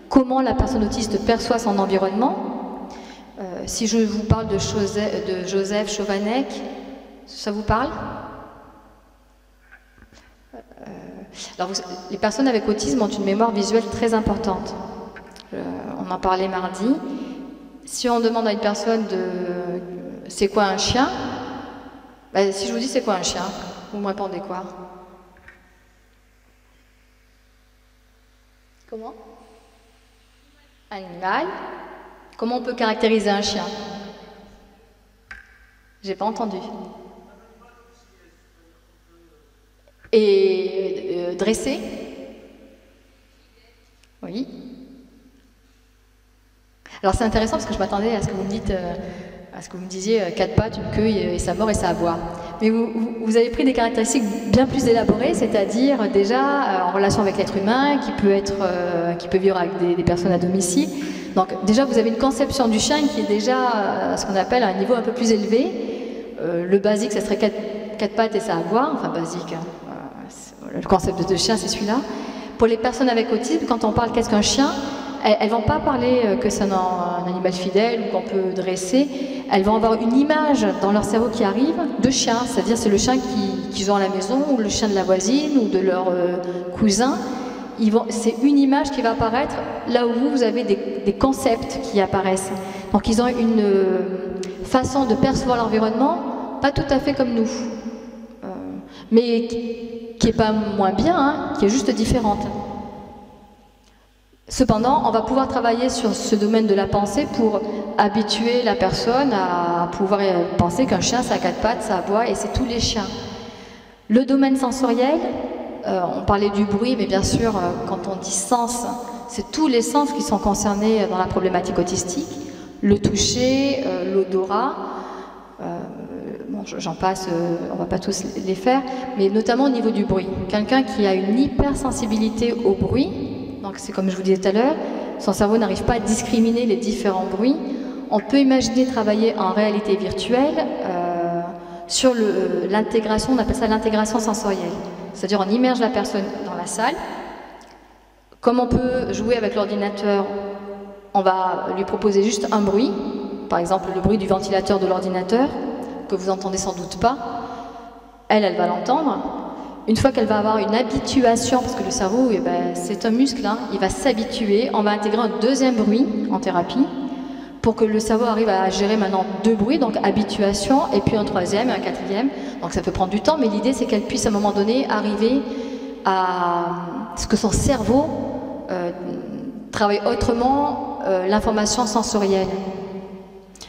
comment la personne autiste perçoit son environnement. Si je vous parle de Joseph Chovanec, ça vous parle? Alors les personnes avec autisme ont une mémoire visuelle très importante. On en parlait mardi. Si on demande à une personne de c'est quoi un chien, si je vous dis c'est quoi un chien, vous me répondez quoi? Comment? Un animal. Comment on peut caractériser un chien? J'ai pas entendu. Et dressé? Oui. Alors c'est intéressant parce que je m'attendais à ce que vous me dites, à ce que vous me disiez 4 pattes, une queue et ça mord et ça aboie. Mais vous avez pris des caractéristiques bien plus élaborées, c'est-à-dire déjà en relation avec l'être humain, qui peut vivre avec des personnes à domicile. Donc déjà vous avez une conception du chien qui est déjà ce qu'on appelle à un niveau un peu plus élevé. Le basique, ça serait 4 pattes et ça aboie, enfin basique. Le concept de chien, c'est celui-là. Pour les personnes avec autisme, quand on parle qu'est-ce qu'un chien, elles ne vont pas parler que c'est un animal fidèle ou qu'on peut dresser. Elles vont avoir une image dans leur cerveau qui arrive de chien, c'est-à-dire c'est le chien qu'ils ont à la maison ou le chien de la voisine ou de leur cousin. C'est une image qui va apparaître là où vous avez des concepts qui apparaissent. Donc ils ont une façon de percevoir l'environnement pas tout à fait comme nous, mais qui n'est pas moins bien, hein, qui est juste différente. Cependant, on va pouvoir travailler sur ce domaine de la pensée pour habituer la personne à pouvoir penser qu'un chien, ça a 4 pattes, ça aboie, et c'est tous les chiens. Le domaine sensoriel, on parlait du bruit, mais bien sûr, quand on dit sens, c'est tous les sens qui sont concernés dans la problématique autistique. Le toucher, l'odorat, bon, j'en passe, on ne va pas tous les faire, mais notamment au niveau du bruit. Quelqu'un qui a une hypersensibilité au bruit, donc c'est comme je vous disais tout à l'heure, son cerveau n'arrive pas à discriminer les différents bruits. On peut imaginer travailler en réalité virtuelle sur l'intégration, on appelle ça l'intégration sensorielle. C'est-à-dire on immerge la personne dans la salle. Comme on peut jouer avec l'ordinateur, on va lui proposer juste un bruit, par exemple le bruit du ventilateur de l'ordinateur, que vous entendez sans doute pas. Elle va l'entendre. Une fois qu'elle va avoir une habituation, parce que le cerveau, eh ben, c'est un muscle, hein, il va s'habituer, on va intégrer un deuxième bruit en thérapie pour que le cerveau arrive à gérer maintenant 2 bruits, donc habituation, et puis un 3e et un 4e. Donc ça peut prendre du temps, mais l'idée c'est qu'elle puisse à un moment donné arriver à ce que son cerveau travaille autrement l'information sensorielle.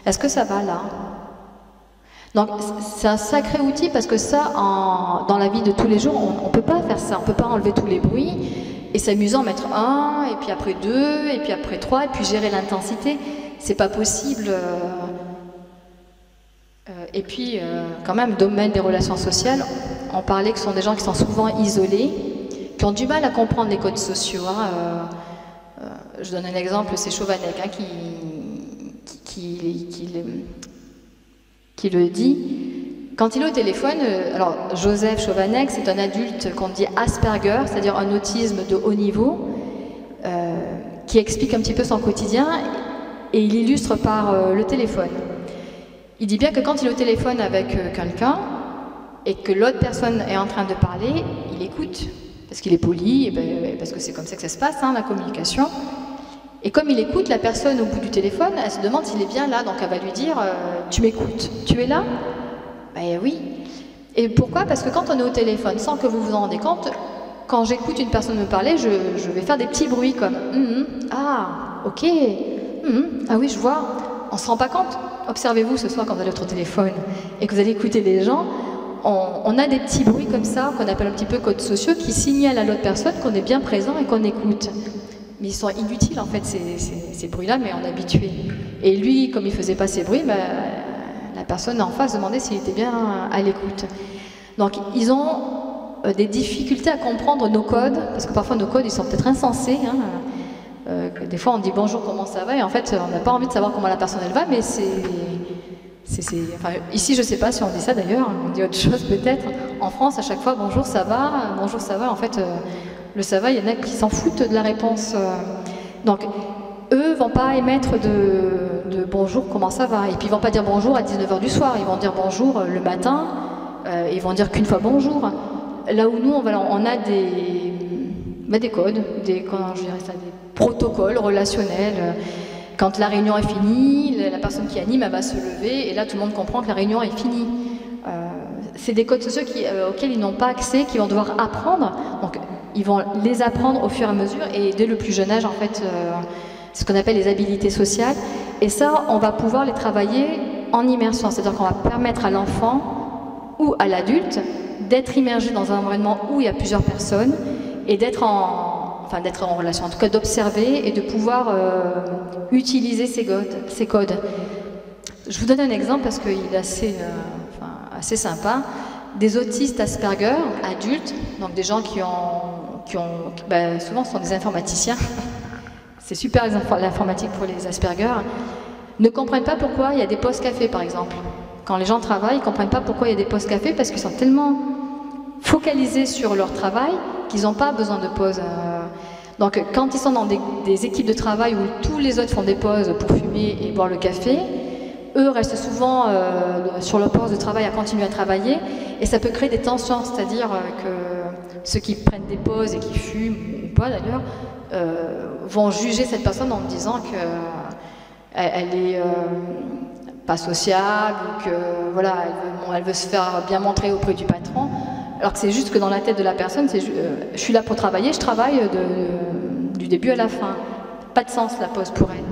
Est-ce que ça va là? Donc c'est un sacré outil parce que ça, dans la vie de tous les jours, on ne peut pas faire ça, on ne peut pas enlever tous les bruits et s'amuser à en mettre 1, et puis après 2, et puis après 3, et puis gérer l'intensité. C'est pas possible. Et puis, quand même, domaine des relations sociales, on parlait que ce sont des gens qui sont souvent isolés, qui ont du mal à comprendre les codes sociaux. Hein, je donne un exemple, c'est Chovanec hein, qui le dit. Quand il est au téléphone, alors Joseph Chovanec, c'est un adulte qu'on dit Asperger, c'est-à-dire un autisme de haut niveau, qui explique un petit peu son quotidien et il illustre par le téléphone. Il dit bien que quand il est au téléphone avec quelqu'un et que l'autre personne est en train de parler, il écoute, parce qu'il est poli, et parce que c'est comme ça que ça se passe, hein, la communication. Et comme il écoute, la personne au bout du téléphone, elle se demande s'il est bien là, donc elle va lui dire « Tu m'écoutes, tu es là ?» Ben oui. Et pourquoi? Parce que quand on est au téléphone, sans que vous vous en rendez compte, quand j'écoute une personne me parler, je vais faire des petits bruits comme « Ah, ok, ah oui, je vois ». On ne se rend pas compte. Observez-vous ce soir quand vous allez au téléphone et que vous allez écouter les gens, on a des petits bruits comme ça, qu'on appelle un petit peu codes sociaux, qui signalent à l'autre personne qu'on est bien présent et qu'on écoute. Mais ils sont inutiles en fait ces bruits-là, mais on est habitué. Et lui, comme il ne faisait pas ces bruits, ben, la personne en face demandait s'il était bien à l'écoute. Donc ils ont des difficultés à comprendre nos codes, parce que parfois nos codes ils sont peut-être insensés. Hein. Des fois on dit bonjour, comment ça va, et en fait on n'a pas envie de savoir comment la personne elle va, mais enfin, ici je ne sais pas si on dit ça d'ailleurs, on dit autre chose peut-être. En France à chaque fois bonjour ça va, en fait le ça va, il y en a qui s'en foutent de la réponse. Donc eux vont pas émettre de bonjour comment ça va, et puis ils vont pas dire bonjour à 19h du soir, ils vont dire bonjour le matin, ils vont dire qu'une fois bonjour. Là où nous on a des codes, comment je dirais ça, des protocoles relationnels. Quand la réunion est finie, la personne qui anime elle va se lever et là tout le monde comprend que la réunion est finie. C'est des codes sociaux auxquels ils n'ont pas accès, qu'ils vont devoir apprendre. Donc ils vont les apprendre au fur et à mesure et dès le plus jeune âge en fait, c'est ce qu'on appelle les habilités sociales. Et ça, on va pouvoir les travailler en immersion, c'est-à-dire qu'on va permettre à l'enfant ou à l'adulte d'être immergé dans un environnement où il y a plusieurs personnes et d'être en relation, en tout cas d'observer et de pouvoir utiliser ces codes. Je vous donne un exemple parce qu'il est assez sympa. Des autistes Asperger, adultes, donc des gens qui souvent sont des informaticiens, c'est super l'informatique pour les Asperger, ne comprennent pas pourquoi il y a des pauses café par exemple. Quand les gens travaillent, ils ne comprennent pas pourquoi il y a des pauses café parce qu'ils sont tellement focalisés sur leur travail qu'ils n'ont pas besoin de pause. Donc quand ils sont dans des équipes de travail où tous les autres font des pauses pour fumer et boire le café, eux restent souvent sur leur poste de travail à continuer à travailler et ça peut créer des tensions, c'est-à-dire que ceux qui prennent des pauses et qui fument, ou pas d'ailleurs, vont juger cette personne en disant qu'elle est pas sociable ou que voilà, elle veut se faire bien montrer auprès du patron. Alors que c'est juste que dans la tête de la personne, je suis là pour travailler, je travaille du début à la fin. Pas de sens la pause pour elle.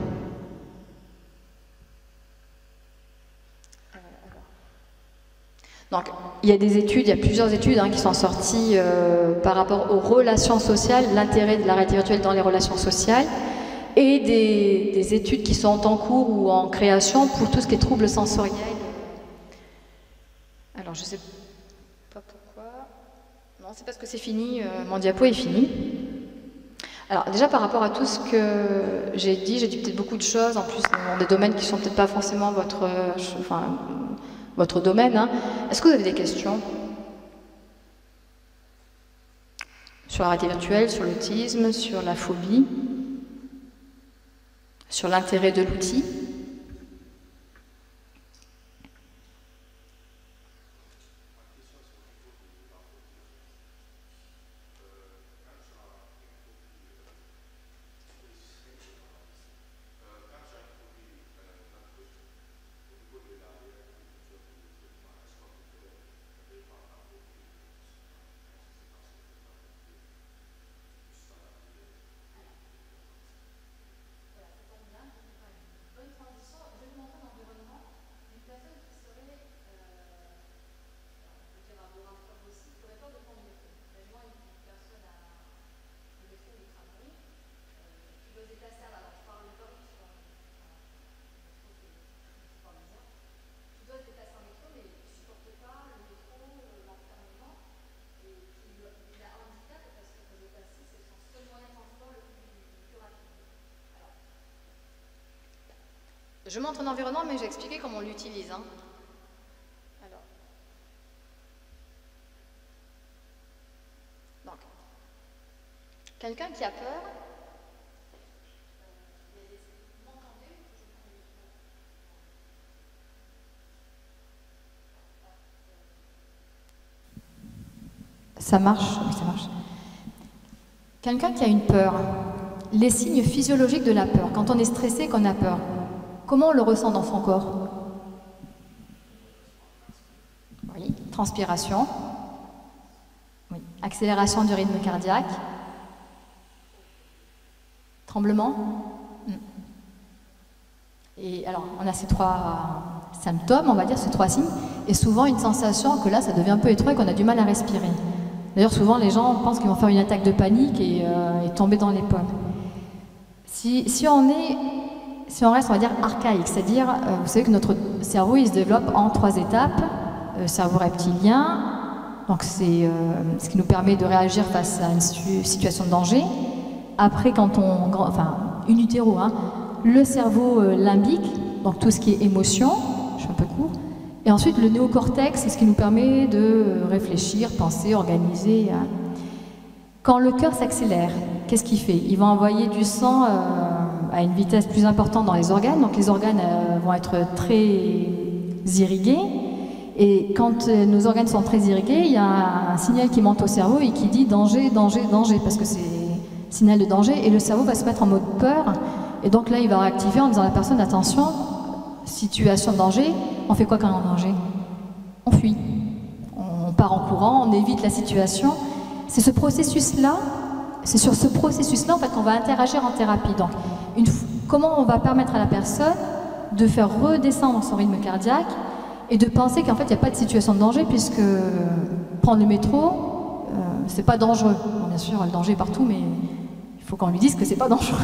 Donc il y a des études, il y a plusieurs études qui sont sorties par rapport aux relations sociales, l'intérêt de la réalité virtuelle dans les relations sociales, et des études qui sont en cours ou en création pour tout ce qui est troubles sensoriels. Alors je sais pas pourquoi. Non, c'est parce que c'est fini, mon diapo est fini. Alors déjà par rapport à tout ce que j'ai dit peut-être beaucoup de choses, en plus dans des domaines qui sont peut-être pas forcément votre domaine. Hein. Est-ce que vous avez des questions sur la réalité virtuelle, sur l'autisme, sur la phobie, sur l'intérêt de l'outil? Je montre un environnement, mais j'ai expliqué comment on l'utilise. Hein. Alors. Donc, quelqu'un qui a peur. Ça marche? Oui, ça marche. Quelqu'un qui a une peur, les signes physiologiques de la peur, quand on est stressé, qu'on a peur, comment on le ressent dans son corps? Oui, transpiration, oui. Accélération du rythme cardiaque, tremblement. Et alors, on a ces 3 symptômes, on va dire, ces 3 signes, et souvent une sensation que là, ça devient un peu étroit et qu'on a du mal à respirer. D'ailleurs, souvent, les gens pensent qu'ils vont faire une attaque de panique et tomber dans les pommes. Si on reste, on va dire, archaïque, c'est-à-dire, vous savez que notre cerveau, il se développe en 3 étapes. Cerveau reptilien, donc c'est ce qui nous permet de réagir face à une situation de danger. Après, in utero, hein, le cerveau limbique, donc tout ce qui est émotion, je suis un peu court. Et ensuite, le néocortex, c'est ce qui nous permet de réfléchir, penser, organiser. Quand le cœur s'accélère, qu'est-ce qu'il fait? Il va envoyer du sang à une vitesse plus importante dans les organes. Donc les organes vont être très irrigués. Et quand nos organes sont très irrigués, il y a un signal qui monte au cerveau et qui dit danger, danger, danger, parce que c'est signal de danger. Et le cerveau va se mettre en mode peur. Et donc là, il va réactiver en disant à la personne, attention, situation de danger. On fait quoi quand on est en danger? On fuit. On part en courant, on évite la situation. C'est ce processus-là, c'est sur ce processus-là en fait qu'on va interagir en thérapie. Donc, comment on va permettre à la personne de faire redescendre son rythme cardiaque et de penser qu'en fait il n'y a pas de situation de danger puisque prendre le métro, c'est pas dangereux. Bon, bien sûr, le danger est partout, mais il faut qu'on lui dise que c'est pas dangereux.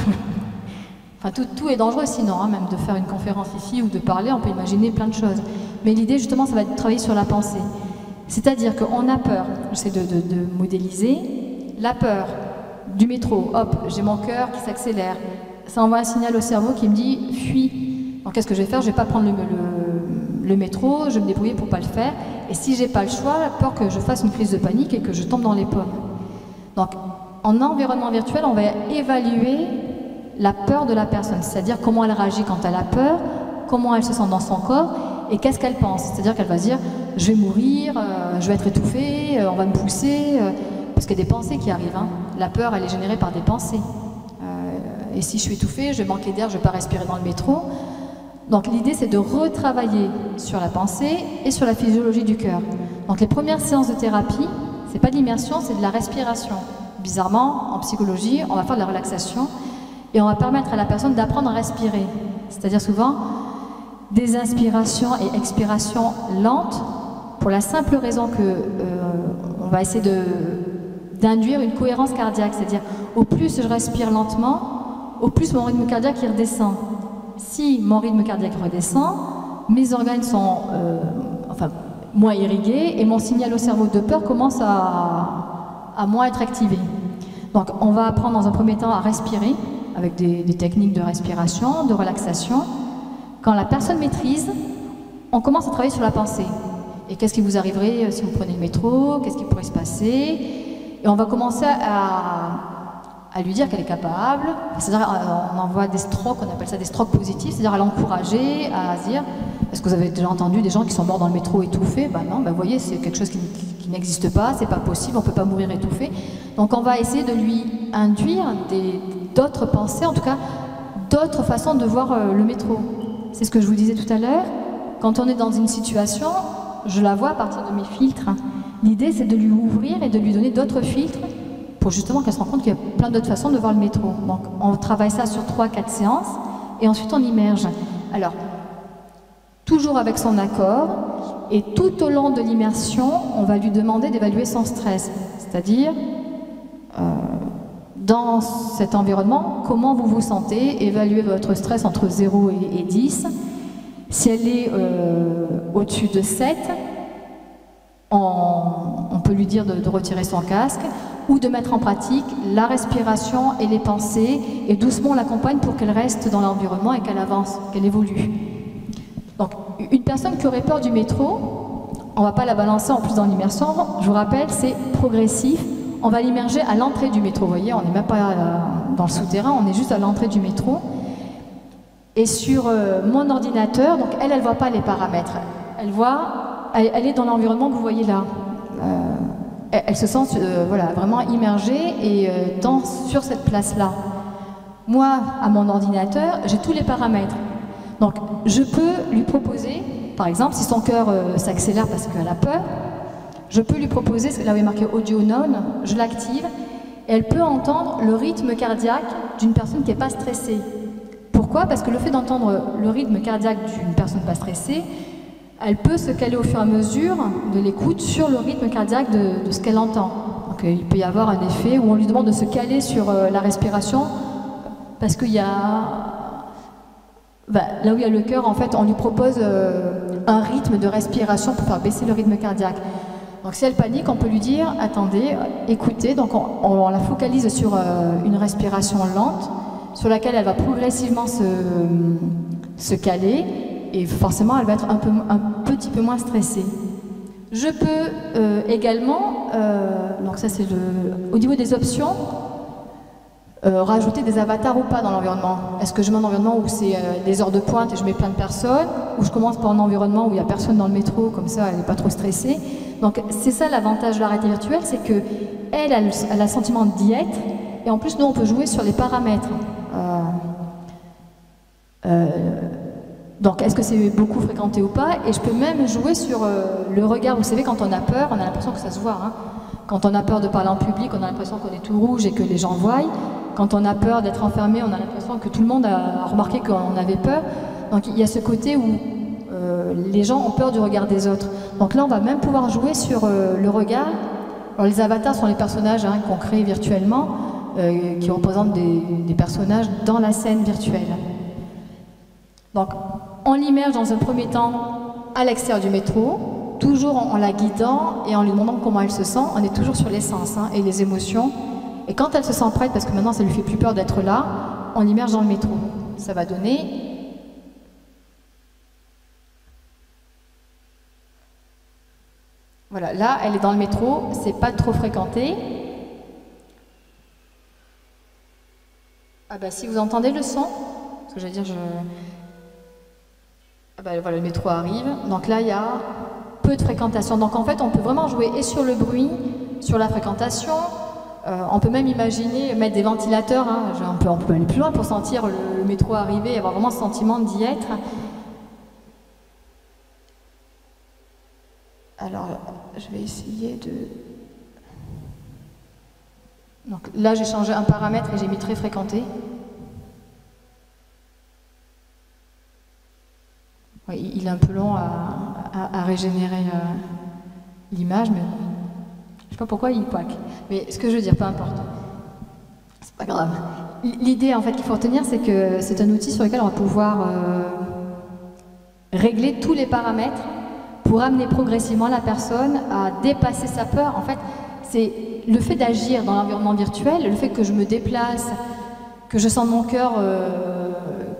Enfin, tout est dangereux sinon, hein, même de faire une conférence ici ou de parler, on peut imaginer plein de choses. Mais l'idée, justement, ça va être de travailler sur la pensée. C'est-à-dire qu'on a peur, j'essaie de modéliser, la peur du métro, hop, j'ai mon cœur qui s'accélère, ça envoie un signal au cerveau qui me dit « fuis ». Donc qu'est-ce que je vais faire? Je ne vais pas prendre le métro, je vais me débrouiller pour ne pas le faire. Et si je n'ai pas le choix, peur que je fasse une crise de panique et que je tombe dans les pommes. Donc en environnement virtuel, on va évaluer la peur de la personne, c'est-à-dire comment elle réagit quand elle a peur, comment elle se sent dans son corps et qu'est-ce qu'elle pense. C'est-à-dire qu'elle va se dire « je vais mourir, je vais être étouffée, on va me pousser », parce qu'il y a des pensées qui arrivent. Hein. La peur, elle est générée par des pensées. Et si je suis étouffée, je vais manquer d'air, je ne vais pas respirer dans le métro. Donc l'idée, c'est de retravailler sur la pensée et sur la physiologie du cœur. Donc les premières séances de thérapie, ce n'est pas de l'immersion, c'est de la respiration. Bizarrement, en psychologie, on va faire de la relaxation et on va permettre à la personne d'apprendre à respirer. C'est-à-dire souvent des inspirations et expirations lentes pour la simple raison que on va essayer d'induire une cohérence cardiaque. C'est-à-dire au plus je respire lentement, au plus mon rythme cardiaque il redescend. Si mon rythme cardiaque redescend, mes organes sont moins irrigués et mon signal au cerveau de peur commence à moins être activé. Donc on va apprendre dans un premier temps à respirer avec des techniques de respiration, de relaxation. Quand la personne maîtrise, on commence à travailler sur la pensée. Et qu'est-ce qui vous arriverait si vous prenez le métro? Qu'est-ce qui pourrait se passer? Et on va commencer à lui dire qu'elle est capable. C'est-à-dire, on envoie des strokes, on appelle ça des strokes positifs, c'est-à-dire à l'encourager, à se dire, est-ce que vous avez déjà entendu des gens qui sont morts dans le métro étouffés? Ben non, ben vous voyez, c'est quelque chose qui n'existe pas, c'est pas possible, on peut pas mourir étouffé. Donc on va essayer de lui induire d'autres pensées, en tout cas d'autres façons de voir le métro. C'est ce que je vous disais tout à l'heure. Quand on est dans une situation, je la vois à partir de mes filtres. L'idée, c'est de lui ouvrir et de lui donner d'autres filtres pour justement qu'elle se rende compte qu'il y a plein d'autres façons de voir le métro. Donc, on travaille ça sur 3-4 séances et ensuite on immerge. Alors, toujours avec son accord et tout au long de l'immersion, on va lui demander d'évaluer son stress. C'est-à-dire, dans cet environnement, comment vous vous sentez? Évaluez votre stress entre 0 et 10. Si elle est au-dessus de 7, on peut lui dire de retirer son casque. ou de mettre en pratique la respiration et les pensées, et doucement on l'accompagne pour qu'elle reste dans l'environnement et qu'elle avance, qu'elle évolue. Donc une personne qui aurait peur du métro, on ne va pas la balancer en plus dans l'immersion, je vous rappelle, c'est progressif. On va l'immerger à l'entrée du métro, vous voyez, on n'est même pas dans le souterrain, on est juste à l'entrée du métro. Et sur mon ordinateur, donc elle ne voit pas les paramètres. Elle est dans l'environnement que vous voyez là. Elle se sent voilà, vraiment immergée et sur cette place-là. Moi, à mon ordinateur, j'ai tous les paramètres. Donc, je peux lui proposer, par exemple, si son cœur s'accélère parce qu'elle a peur, je peux lui proposer, là où il est marqué audio non, je l'active, et elle peut entendre le rythme cardiaque d'une personne qui n'est pas stressée. Pourquoi? Parce que le fait d'entendre le rythme cardiaque d'une personne pas stressée, elle peut se caler au fur et à mesure de l'écoute sur le rythme cardiaque de ce qu'elle entend. Donc il peut y avoir un effet où on lui demande de se caler sur la respiration, parce qu'il y a... là où il y a le cœur, en fait, on lui propose un rythme de respiration pour faire baisser le rythme cardiaque. Donc si elle panique, on peut lui dire, attendez, écoutez, donc on la focalise sur une respiration lente, sur laquelle elle va progressivement se caler, et forcément elle va être un petit peu moins stressée. Je peux également, donc ça c'est au niveau des options, rajouter des avatars ou pas dans l'environnement. Est-ce que je mets un environnement où c'est des heures de pointe et je mets plein de personnes, ou je commence par un environnement où il n'y a personne dans le métro, comme ça elle n'est pas trop stressée. Donc c'est ça l'avantage de la réalité virtuelle, c'est qu'elle a le sentiment d'y être, et en plus nous on peut jouer sur les paramètres. Donc est-ce que c'est beaucoup fréquenté ou pas, et je peux même jouer sur le regard. Vous savez, quand on a peur, on a l'impression que ça se voit, hein. Quand on a peur de parler en public, on a l'impression qu'on est tout rouge et que les gens voient. Quand on a peur d'être enfermé, on a l'impression que tout le monde a remarqué qu'on avait peur. Donc il y a ce côté où les gens ont peur du regard des autres. Donc là on va même pouvoir jouer sur le regard. Alors les avatars sont les personnages qu'on crée virtuellement, qui représentent des personnages dans la scène virtuelle. Donc on l'immerge dans un premier temps à l'extérieur du métro, toujours en la guidant et en lui demandant comment elle se sent. On est toujours sur les sens et les émotions. Et quand elle se sent prête, parce que maintenant ça lui fait plus peur d'être là, on l'immerge dans le métro. Ça va donner... Voilà, là elle est dans le métro, c'est pas trop fréquenté. Ah bah si vous entendez le son, parce que je veux dire, ah bah voilà, le métro arrive, donc là il y a peu de fréquentation. Donc en fait on peut vraiment jouer et sur le bruit, sur la fréquentation, on peut même imaginer mettre des ventilateurs, on peut aller plus loin pour sentir le métro arriver et avoir vraiment ce sentiment d'y être. Alors je vais essayer de... Donc là j'ai changé un paramètre et j'ai mis très fréquenté. Oui, il est un peu long à régénérer l'image, mais je ne sais pas pourquoi il poique. Mais ce que je veux dire, peu importe. C'est pas grave. L'idée en fait qu'il faut retenir, c'est que c'est un outil sur lequel on va pouvoir régler tous les paramètres pour amener progressivement la personne à dépasser sa peur. En fait, c'est le fait d'agir dans l'environnement virtuel, le fait que je me déplace, que je sens mon cœur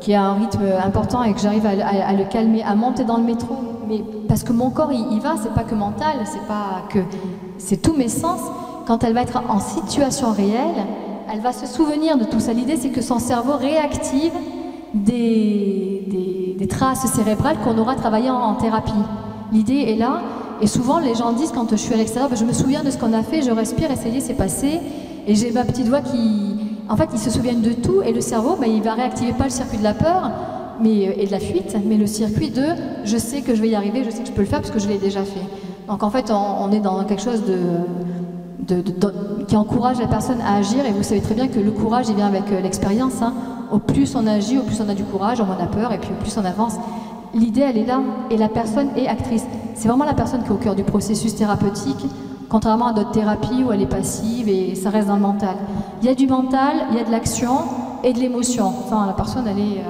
qui a un rythme important et que j'arrive à le calmer, à monter dans le métro. Mais parce que mon corps il va, c'est pas que mental, c'est tous mes sens. Quand elle va être en situation réelle, elle va se souvenir de tout ça. L'idée c'est que son cerveau réactive des traces cérébrales qu'on aura travaillées en thérapie. L'idée est là, et souvent les gens disent quand je suis à l'extérieur, je me souviens de ce qu'on a fait, je respire, et ça y est, c'est passé, et j'ai ma petite voix qui... En fait, ils se souviennent de tout, et le cerveau, il va réactiver pas le circuit de la peur et de la fuite, mais le circuit de « je sais que je vais y arriver, je sais que je peux le faire parce que je l'ai déjà fait ». Donc en fait, on est dans quelque chose qui encourage la personne à agir, et vous savez très bien que le courage, il vient avec l'expérience. Au plus on agit, au plus on a du courage, au moins on a peur, et puis au plus on avance. L'idée, elle est là, et la personne est actrice. C'est vraiment la personne qui est au cœur du processus thérapeutique, contrairement à d'autres thérapies où elle est passive et ça reste dans le mental. Il y a du mental, il y a de l'action et de l'émotion. Enfin, la personne, elle est...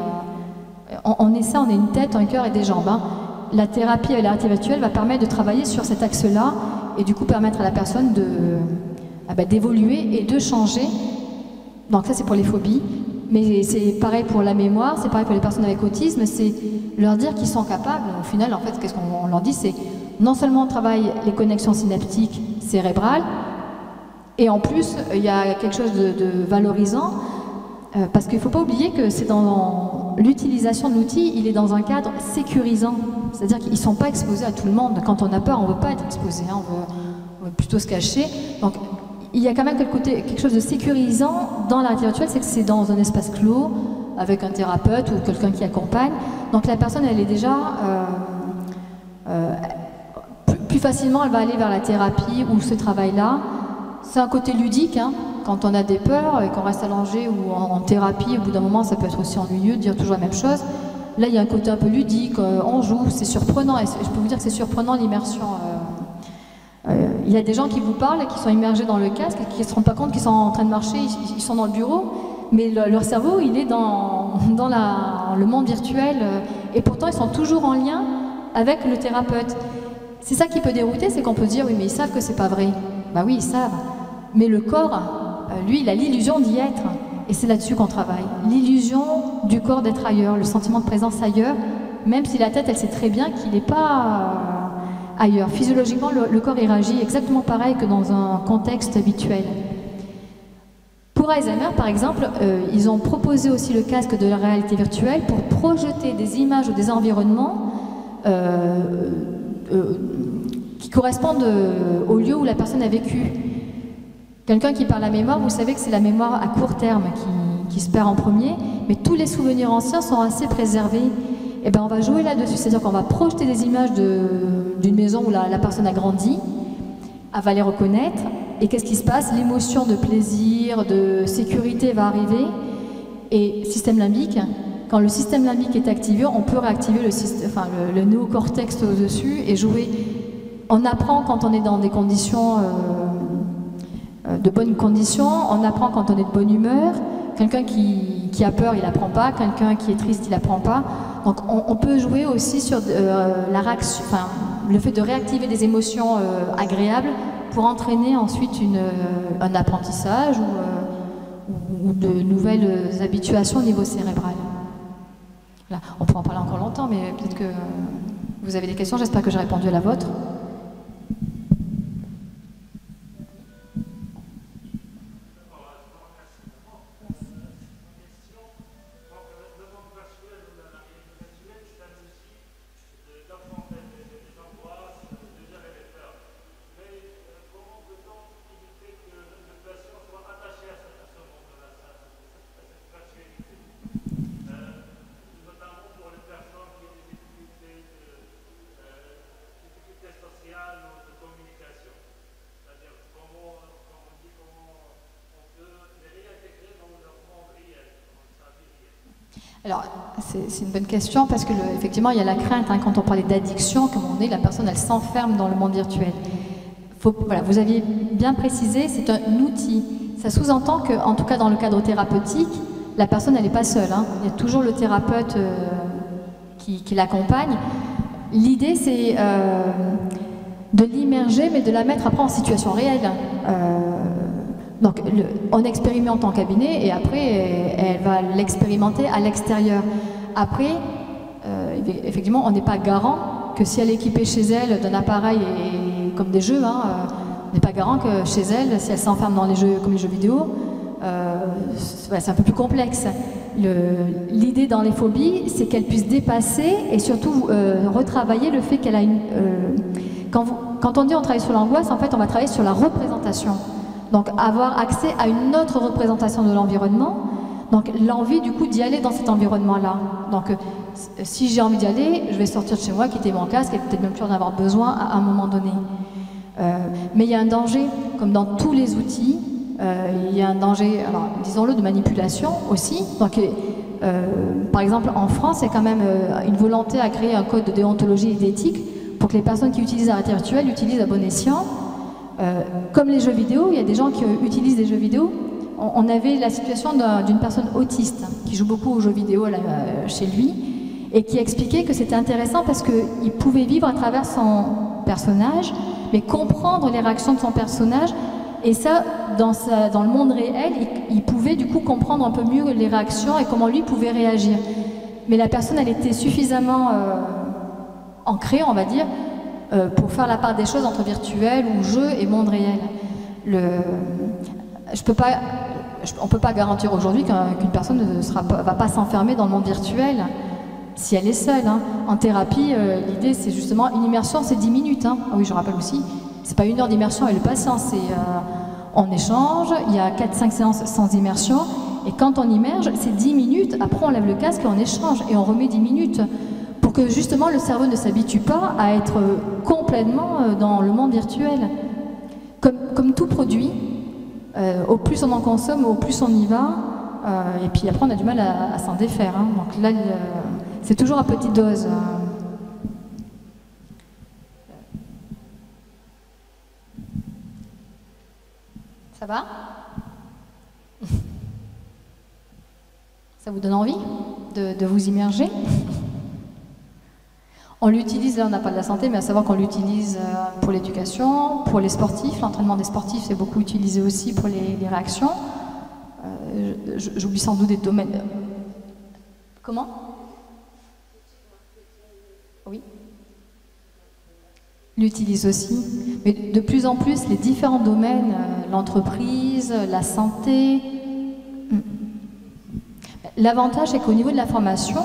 on est ça, on est une tête, un cœur et des jambes. La thérapie avec la réalité virtuelle va permettre de travailler sur cet axe-là et du coup permettre à la personne d'évoluer et de changer. Donc ça c'est pour les phobies, mais c'est pareil pour la mémoire, c'est pareil pour les personnes avec autisme, c'est leur dire qu'ils sont capables. Au final, en fait, qu'est-ce qu'on leur dit, c'est non seulement on travaille les connexions synaptiques cérébrales, et en plus il y a quelque chose de valorisant, parce qu'il ne faut pas oublier que c'est dans l'utilisation de l'outil, il est dans un cadre sécurisant, c'est-à-dire qu'ils ne sont pas exposés à tout le monde. Quand on a peur, on ne veut pas être exposé, hein, on veut plutôt se cacher. Donc, il y a quand même quelque chose de sécurisant dans la réalité virtuelle, c'est que c'est dans un espace clos, avec un thérapeute ou quelqu'un qui accompagne. Donc la personne, elle est déjà... plus facilement, elle va aller vers la thérapie ou ce travail-là. C'est un côté ludique, hein. Quand on a des peurs et qu'on reste allongé ou en thérapie, au bout d'un moment, ça peut être aussi ennuyeux de dire toujours la même chose. Là, il y a un côté un peu ludique, on joue, c'est surprenant. Et je peux vous dire que c'est surprenant l'immersion. Il y a des gens qui vous parlent, qui sont immergés dans le casque et qui ne se rendent pas compte qu'ils sont en train de marcher, ils sont dans le bureau, mais leur cerveau, il est dans le monde virtuel et pourtant ils sont toujours en lien avec le thérapeute. C'est ça qui peut dérouter, c'est qu'on peut se dire oui mais ils savent que c'est pas vrai. Bah oui, ils savent, mais le corps, lui, il a l'illusion d'y être et c'est là-dessus qu'on travaille. L'illusion du corps d'être ailleurs, le sentiment de présence ailleurs, même si la tête, elle sait très bien qu'il n'est pas... ailleurs. Physiologiquement, le corps il réagit exactement pareil que dans un contexte habituel. Pour Alzheimer, par exemple, ils ont proposé aussi le casque de la réalité virtuelle pour projeter des images ou des environnements qui correspondent au lieu où la personne a vécu. Quelqu'un qui parle la mémoire, vous savez que c'est la mémoire à court terme qui se perd en premier, mais tous les souvenirs anciens sont assez préservés. Et ben on va jouer là-dessus, c'est-à-dire qu'on va projeter des images d'une maison où la personne a grandi, elle va les reconnaître, et qu'est-ce qui se passe? L'émotion de plaisir, de sécurité va arriver, et système limbique, quand le système limbique est activé, on peut réactiver le néocortex au-dessus et jouer. On apprend quand on est dans des conditions, de bonnes conditions, on apprend quand on est de bonne humeur. Quelqu'un qui a peur, il n'apprend pas. Quelqu'un qui est triste, il n'apprend pas. Donc on peut jouer aussi sur la réaction, le fait de réactiver des émotions agréables pour entraîner ensuite un apprentissage ou de nouvelles habituations au niveau cérébral. Là, on peut en parler encore longtemps, mais peut-être que vous avez des questions. J'espère que j'ai répondu à la vôtre. Alors, c'est une bonne question parce que effectivement, il y a la crainte, hein, quand on parlait d'addiction, comme on est, la personne, elle s'enferme dans le monde virtuel. Voilà, vous aviez bien précisé, c'est un outil. Ça sous-entend qu'en tout cas dans le cadre thérapeutique, la personne, elle n'est pas seule. Hein. Il y a toujours le thérapeute qui l'accompagne. L'idée, c'est de l'immerger, mais de la mettre après en situation réelle. Donc, on expérimente en cabinet et après, elle va l'expérimenter à l'extérieur. Après, effectivement, on n'est pas garant que si elle est équipée chez elle d'un appareil comme des jeux, hein, on n'est pas garant que chez elle, si elle s'enferme dans les jeux comme les jeux vidéo, c'est un peu plus complexe. L'idée dans les phobies, c'est qu'elle puisse dépasser et surtout retravailler le fait qu'elle a une... Quand on dit on travaille sur l'angoisse, en fait, on va travailler sur la représentation. Donc avoir accès à une autre représentation de l'environnement, donc l'envie du coup d'y aller dans cet environnement-là. Donc si j'ai envie d'y aller, je vais sortir de chez moi, quitter mon casque et peut-être même plus en avoir besoin à un moment donné. Mais il y a un danger, comme dans tous les outils, il y a un danger, alors disons-le, de manipulation aussi. Donc par exemple en France, il y a quand même une volonté à créer un code de déontologie et d'éthique pour que les personnes qui utilisent la réalité virtuelle l'utilisent à bon escient. Comme les jeux vidéo, il y a des gens qui utilisent des jeux vidéo. On avait la situation d'une personne autiste qui joue beaucoup aux jeux vidéo chez lui et qui expliquait que c'était intéressant parce qu'il pouvait vivre à travers son personnage, mais comprendre les réactions de son personnage Et ça, dans le monde réel, il pouvait du coup comprendre un peu mieux les réactions et comment lui pouvait réagir. Mais la personne, elle était suffisamment ancrée, on va dire, pour faire la part des choses entre virtuel ou jeu et monde réel. On ne peut pas garantir aujourd'hui qu'une personne ne va pas s'enfermer dans le monde virtuel si elle est seule. Hein. En thérapie, l'idée c'est justement une immersion, c'est 10 minutes. Hein. Ah oui, je rappelle aussi, c'est pas 1 heure d'immersion avec le patient, c'est on échange, il y a 4-5 séances sans immersion, et quand on immerge, c'est 10 minutes, après on lève le casque et on échange, et on remet 10 minutes, pour que justement le cerveau ne s'habitue pas à être complètement dans le monde virtuel. Comme tout produit, au plus on en consomme, au plus on y va, et puis après on a du mal à s'en défaire. Hein. Donc là, c'est toujours à petite dose. Ça va? Ça vous donne envie de vous immerger? On l'utilise, là on n'a pas de la santé, mais à savoir qu'on l'utilise pour l'éducation, pour les sportifs. L'entraînement des sportifs c'est beaucoup utilisé aussi pour les réactions. J'oublie sans doute des domaines. Comment? Oui. L'utilise aussi. Mais de plus en plus, les différents domaines, l'entreprise, la santé. L'avantage c'est qu'au niveau de la formation,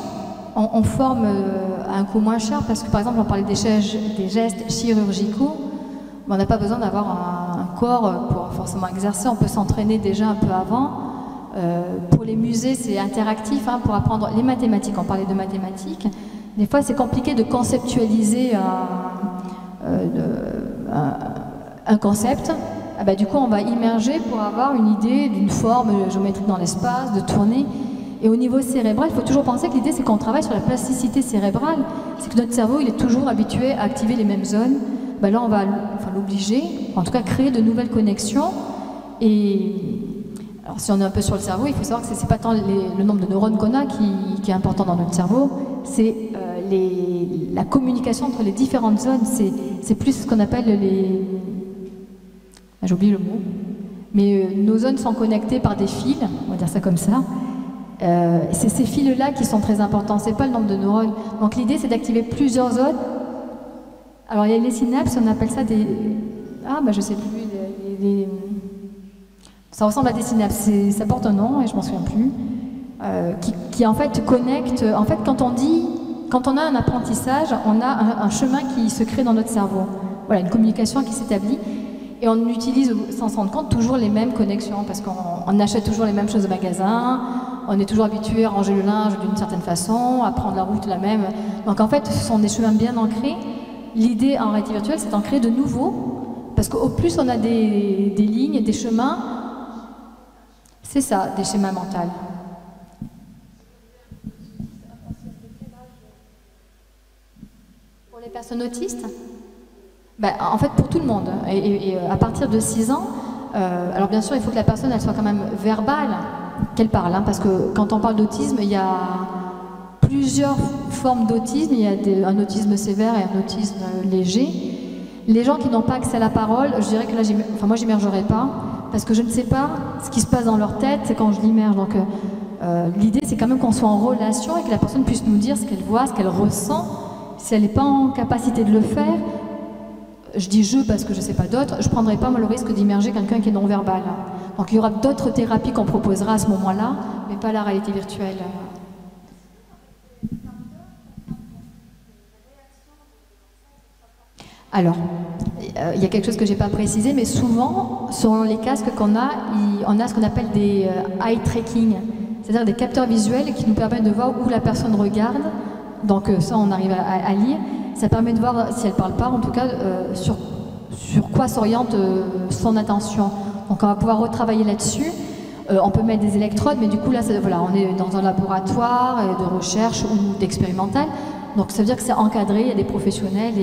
on forme à un coût moins cher parce que par exemple on parlait des gestes chirurgicaux, mais on n'a pas besoin d'avoir un corps pour forcément exercer, on peut s'entraîner déjà un peu avant. Pour les musées c'est interactif, hein, pour apprendre les mathématiques, on parlait de mathématiques, des fois c'est compliqué de conceptualiser un concept. Ah bah, du coup on va immerger pour avoir une idée d'une forme géométrique dans l'espace, de tourner. Et au niveau cérébral, il faut toujours penser que l'idée c'est qu'on travaille sur la plasticité cérébrale, c'est que notre cerveau il est toujours habitué à activer les mêmes zones. Ben là on va l'obliger, en tout cas créer de nouvelles connexions. Et alors si on est un peu sur le cerveau, il faut savoir que c'est pas tant le nombre de neurones qu'on a qui est important dans notre cerveau, c'est la communication entre les différentes zones, c'est plus ce qu'on appelle j'ai oublié le mot, mais nos zones sont connectées par des fils, on va dire ça comme ça. C'est ces fils-là qui sont très importants, c'est pas le nombre de neurones. Donc l'idée c'est d'activer plusieurs zones. Alors il y a les synapses, on appelle ça des... Ah bah je sais plus, ça ressemble à des synapses, ça porte un nom et je m'en souviens plus. Qui en fait connectent, en fait quand on a un apprentissage, on a un chemin qui se crée dans notre cerveau. Voilà, une communication qui s'établit. Et on utilise, sans se rendre compte, toujours les mêmes connexions, parce qu'on achète toujours les mêmes choses au magasin, on est toujours habitué à ranger le linge d'une certaine façon, à prendre la route la même. Donc en fait, ce sont des chemins bien ancrés. L'idée en réalité virtuelle, c'est d'en créer de nouveaux, parce qu'au plus on a des lignes, des chemins, c'est ça, des schémas mentaux. Pour les personnes autistes ? Ben, en fait, pour tout le monde, et à partir de 6 ans, alors bien sûr, il faut que la personne elle soit quand même verbale, qu'elle parle, hein, parce que quand on parle d'autisme, il y a plusieurs formes d'autisme, il y a un autisme sévère et un autisme léger. Les gens qui n'ont pas accès à la parole, je dirais que là, moi, j'immergerai pas, parce que je ne sais pas ce qui se passe dans leur tête, c'est quand je l'immerge. Donc, l'idée, c'est quand même qu'on soit en relation et que la personne puisse nous dire ce qu'elle voit, ce qu'elle ressent. Si elle n'est pas en capacité de le faire, je dis je parce que je ne sais pas d'autres, je ne prendrai pas le risque d'immerger quelqu'un qui est non-verbal. Donc il y aura d'autres thérapies qu'on proposera à ce moment-là, mais pas la réalité virtuelle. Alors, il y a quelque chose que je n'ai pas précisé, mais souvent, selon les casques qu'on a, on a ce qu'on appelle des eye tracking, c'est-à-dire des capteurs visuels qui nous permettent de voir où la personne regarde. Donc ça, on arrive à lire. Ça permet de voir, si elle ne parle pas, en tout cas, sur quoi s'oriente son attention. Donc on va pouvoir retravailler là-dessus. On peut mettre des électrodes, mais du coup, là, voilà, on est dans un laboratoire de recherche ou d'expérimental. Donc ça veut dire que c'est encadré, il y a des professionnels.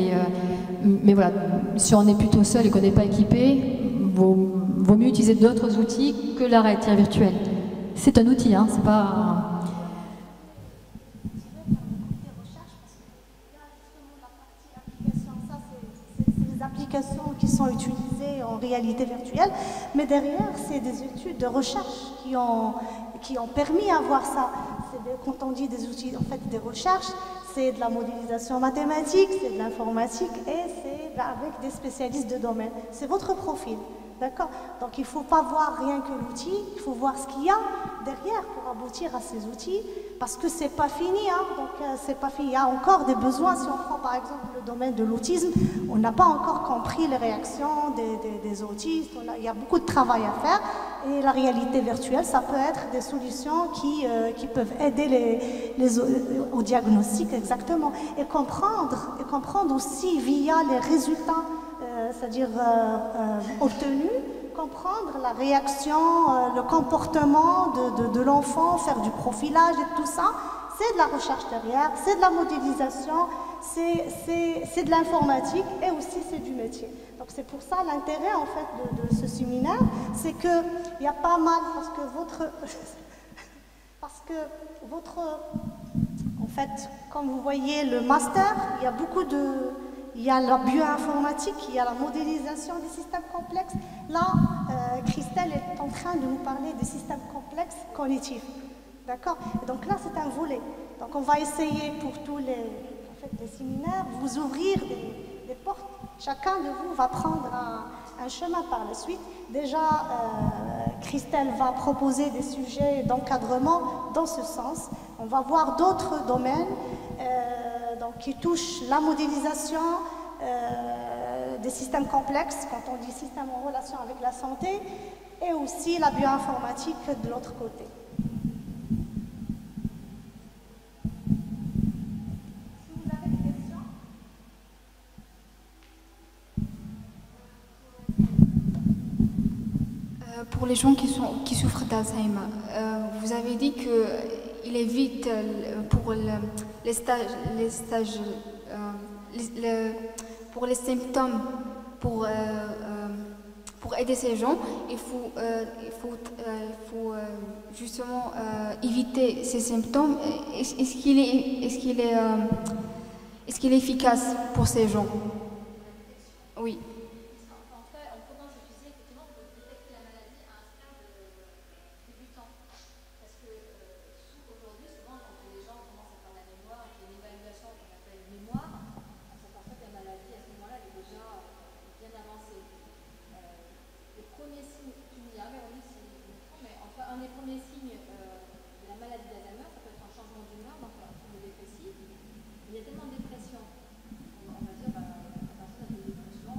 Mais voilà, si on est plutôt seul et qu'on n'est pas équipé, vaut mieux utiliser d'autres outils que la réalité virtuelle. C'est un outil, hein, c'est pas... Qui sont utilisées réalité virtuelle, mais derrière, c'est des études de recherche qui ont permis à voir ça. Quand on dit des outils, en fait, des recherches, c'est de la modélisation mathématique, c'est de l'informatique et c'est avec des spécialistes de domaine. C'est votre profil, d'accord? Donc il ne faut pas voir rien que l'outil, il faut voir ce qu'il y a derrière pour aboutir à ces outils, parce que c'est pas fini, hein? Donc c'est pas fini. Il y a encore des besoins. Si on prend par exemple le domaine de l'autisme, on n'a pas encore compris les réactions des autistes. Il y a beaucoup de travail à faire. Et la réalité virtuelle, ça peut être des solutions qui peuvent aider au diagnostic exactement. Et comprendre aussi via les résultats, c'est-à-dire obtenus, comprendre la réaction, le comportement de l'enfant, faire du profilage et tout ça. C'est de la recherche derrière, c'est de la modélisation, c'est de l'informatique et aussi c'est du métier. Donc c'est pour ça l'intérêt en fait de ce séminaire, c'est qu'il y a pas mal, en fait, comme vous voyez le master, il y a beaucoup il y a la bioinformatique, il y a la modélisation des systèmes complexes. Là, Christelle est en train de nous parler des systèmes complexes cognitifs. D'accord? Donc là, c'est un volet. Donc on va essayer pour tous les séminaires, vous ouvrir des portes. Chacun de vous va prendre un chemin par la suite. Déjà, Christelle va proposer des sujets d'encadrement dans ce sens. On va voir d'autres domaines qui touchent la modélisation des systèmes complexes, quand on dit système en relation avec la santé, et aussi la bioinformatique de l'autre côté. Pour les gens qui souffrent d'Alzheimer, vous avez dit qu'il évite pour les stages, pour les symptômes, pour aider ces gens, il faut justement éviter ces symptômes. Est-ce qu'il est efficace pour ces gens? Oui. Il y a tellement de dépression, on va dire, la personne a des dépressions,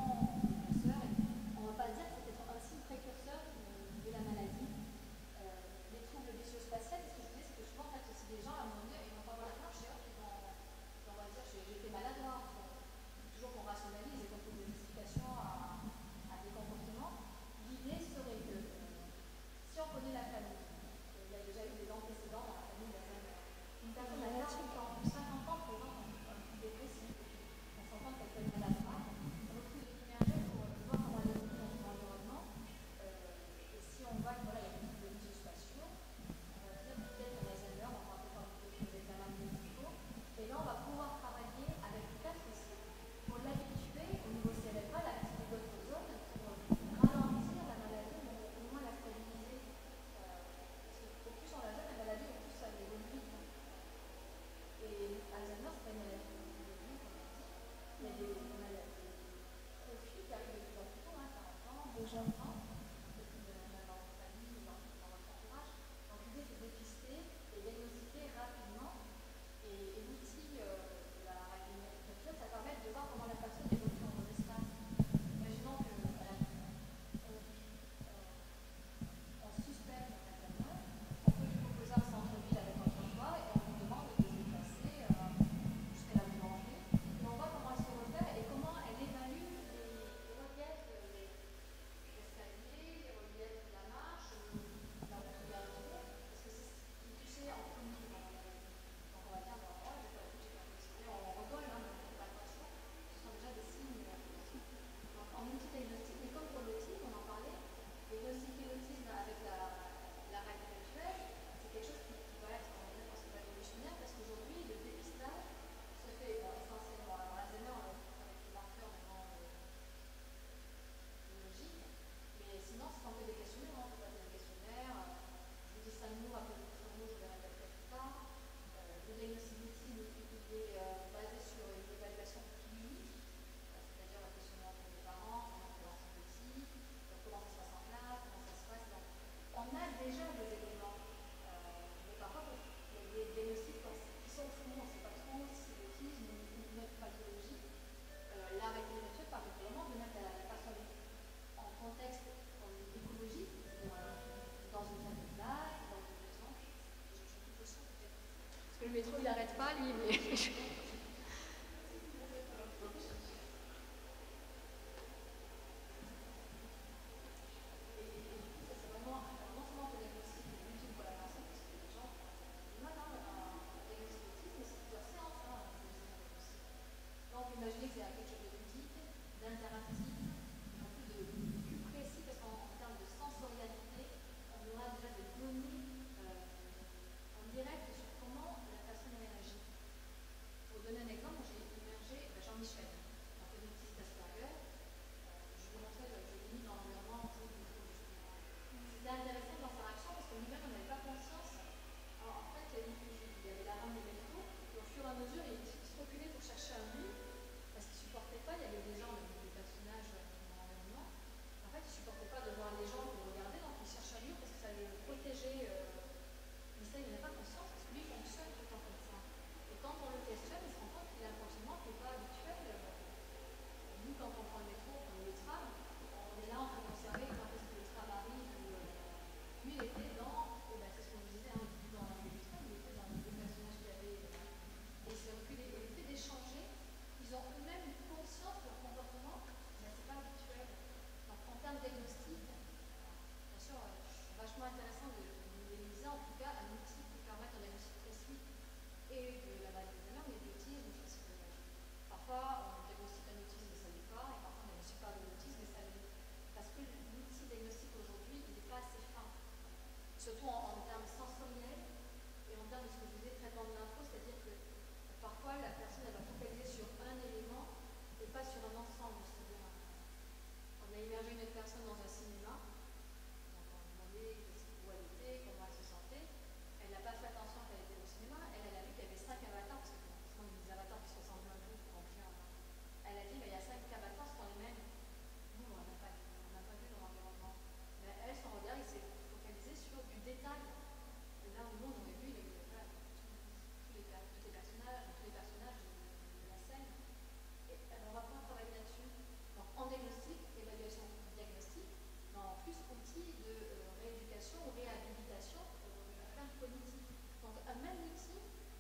n'était pas sur un ensemble, c'est-à-dire on a immergé une personne dans un cinéma, donc on lui demandait où elle était, comment elle se sentait. Elle n'a pas fait attention qu'elle était au cinéma, elle a vu qu'il y avait 5 avatars, parce que ce sont des avatars qui se ressemblent un peu pour remplir. Elle a dit, mais il y a 5 avatars qui sont les mêmes. Nous, on n'a pas vu dans l'environnement. Mais elle, son regard, il s'est focalisé sur du détail. Et là où nous, on aurait vu, voilà, tous les personnages de la scène. Et on va pouvoir travailler là-dessus. Donc en diagnostic, évaluation diagnostique, mais en plus outil de rééducation ou réhabilitation à fin cognitive. Donc un même outil,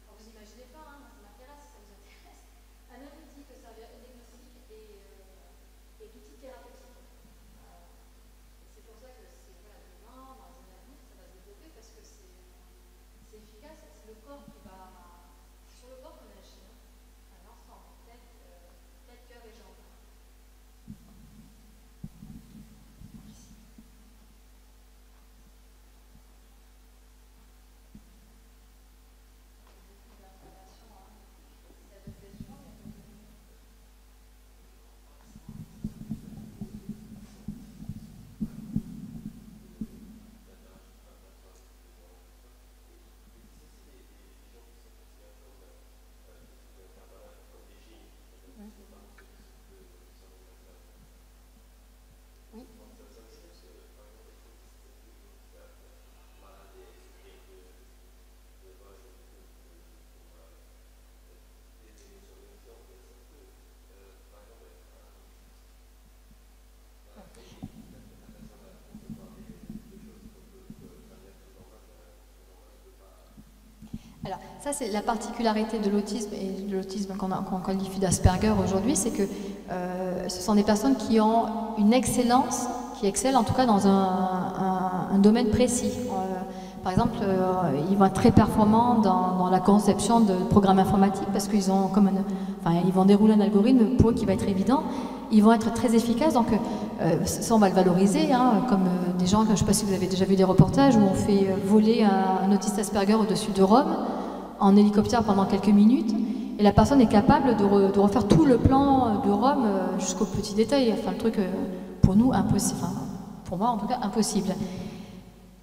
alors vous imaginez pas, hein, ça m'intéresse si ça vous intéresse, un même outil que ça diagnostic et d'outils thérapeutiques. Et c'est pour ça que c'est voilà, demain, dans les années à venir, ça va se développer parce que c'est efficace, c'est le corps qui va. C'est sur le corps qu'on agit, hein. Un ensemble, tête, cœur et jambes. Alors, ça, c'est la particularité de l'autisme et de l'autisme qu'on qualifie d'Asperger aujourd'hui, c'est que ce sont des personnes qui ont une excellence, qui excellent en tout cas dans un domaine précis. Par exemple, ils vont être très performants dans la conception de programmes informatiques parce qu'ils ont ils vont dérouler un algorithme pour eux qui va être évident. Ils vont être très efficaces, donc ça on va le valoriser, hein, comme des gens, je ne sais pas si vous avez déjà vu des reportages où on fait voler un autiste Asperger au-dessus de Rome en hélicoptère pendant quelques minutes, et la personne est capable de refaire tout le plan de Rome jusqu'au petit détail, enfin le truc pour nous impossible, enfin, pour moi en tout cas impossible.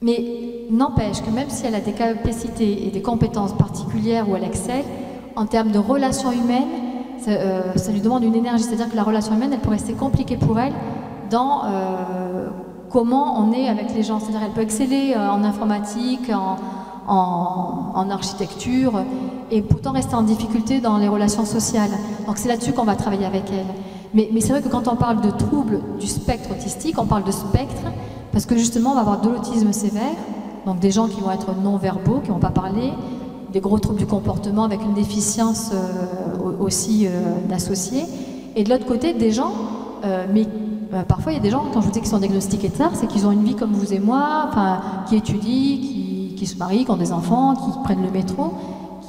Mais n'empêche que même si elle a des capacités et des compétences particulières où elle excelle, en termes de relations humaines, ça lui demande une énergie, c'est-à-dire que la relation humaine, elle peut rester compliquée pour elle dans comment on est avec les gens. C'est-à-dire qu'elle peut exceller en informatique, en architecture, et pourtant rester en difficulté dans les relations sociales. Donc c'est là-dessus qu'on va travailler avec elle. Mais c'est vrai que quand on parle de troubles du spectre autistique, on parle de spectre, parce que justement on va avoir de l'autisme sévère, donc des gens qui vont être non-verbaux, qui ne vont pas parler, des gros troubles du comportement avec une déficience aussi associée, et de l'autre côté des gens, parfois il y a des gens, quand je vous dis qu'ils sont diagnostiqués tard, c'est qu'ils ont une vie comme vous et moi, qui étudient, qui se marient, qui ont des enfants, qui prennent le métro,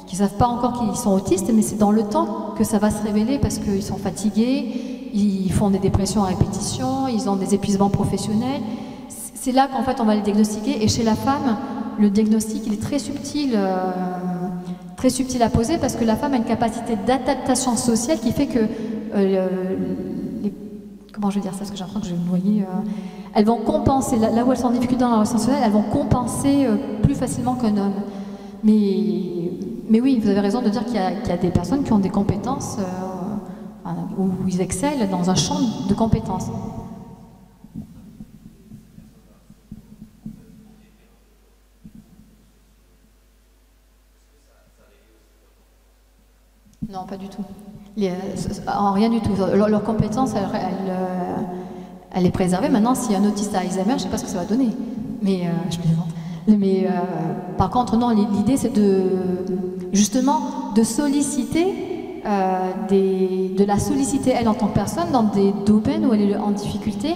qui ne savent pas encore qu'ils sont autistes, mais c'est dans le temps que ça va se révéler parce qu'ils sont fatigués, ils font des dépressions à répétition, ils ont des épuisements professionnels. C'est là qu'en fait on va les diagnostiquer, et chez la femme, le diagnostic il est très subtil à poser parce que la femme a une capacité d'adaptation sociale qui fait que comment je vais dire ça, parce que j'ai l'impression que je vais me noyer. Elles vont compenser, là où elles sont en difficulté dans la relation sociale, elles vont compenser plus facilement qu'un homme. Mais oui, vous avez raison de dire qu'il y a des personnes qui ont des compétences où ils excellent dans un champ de compétences. Non, pas du tout. En rien du tout. Leur compétence, elle est préservée. Maintenant, si un autiste a Alzheimer, je ne sais pas ce que ça va donner. Mais je plaisante. Mais par contre, non, l'idée, c'est justement de solliciter, de la solliciter, elle, en tant que personne, dans des domaines où elle est en difficulté.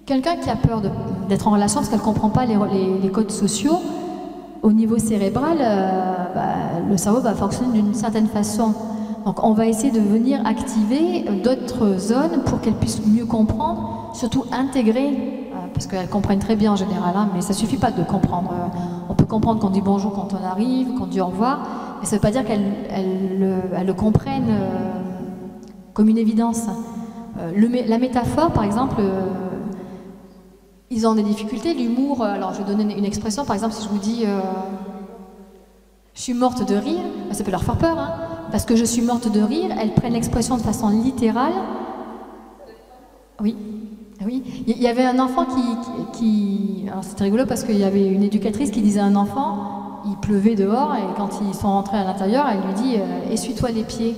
Quelqu'un qui a peur d'être en relation parce qu'elle ne comprend pas les codes sociaux, au niveau cérébral, le cerveau va fonctionner d'une certaine façon. Donc on va essayer de venir activer d'autres zones pour qu'elles puissent mieux comprendre, surtout intégrer, parce qu'elles comprennent très bien en général, hein, mais ça ne suffit pas de comprendre. On peut comprendre qu'on dit bonjour quand on arrive, qu'on dit au revoir, mais ça ne veut pas dire qu'elles le comprennent comme une évidence. La métaphore, par exemple, ils ont des difficultés. L'humour, alors je vais donner une expression, par exemple, si je vous dis je suis morte de rire, ça peut leur faire peur, hein, parce que je suis morte de rire, elles prennent l'expression de façon littérale. Oui. Oui, il y avait un enfant qui alors c'était rigolo parce qu'il y avait une éducatrice qui disait à un enfant, il pleuvait dehors et quand ils sont rentrés à l'intérieur, elle lui dit essuie-toi les pieds.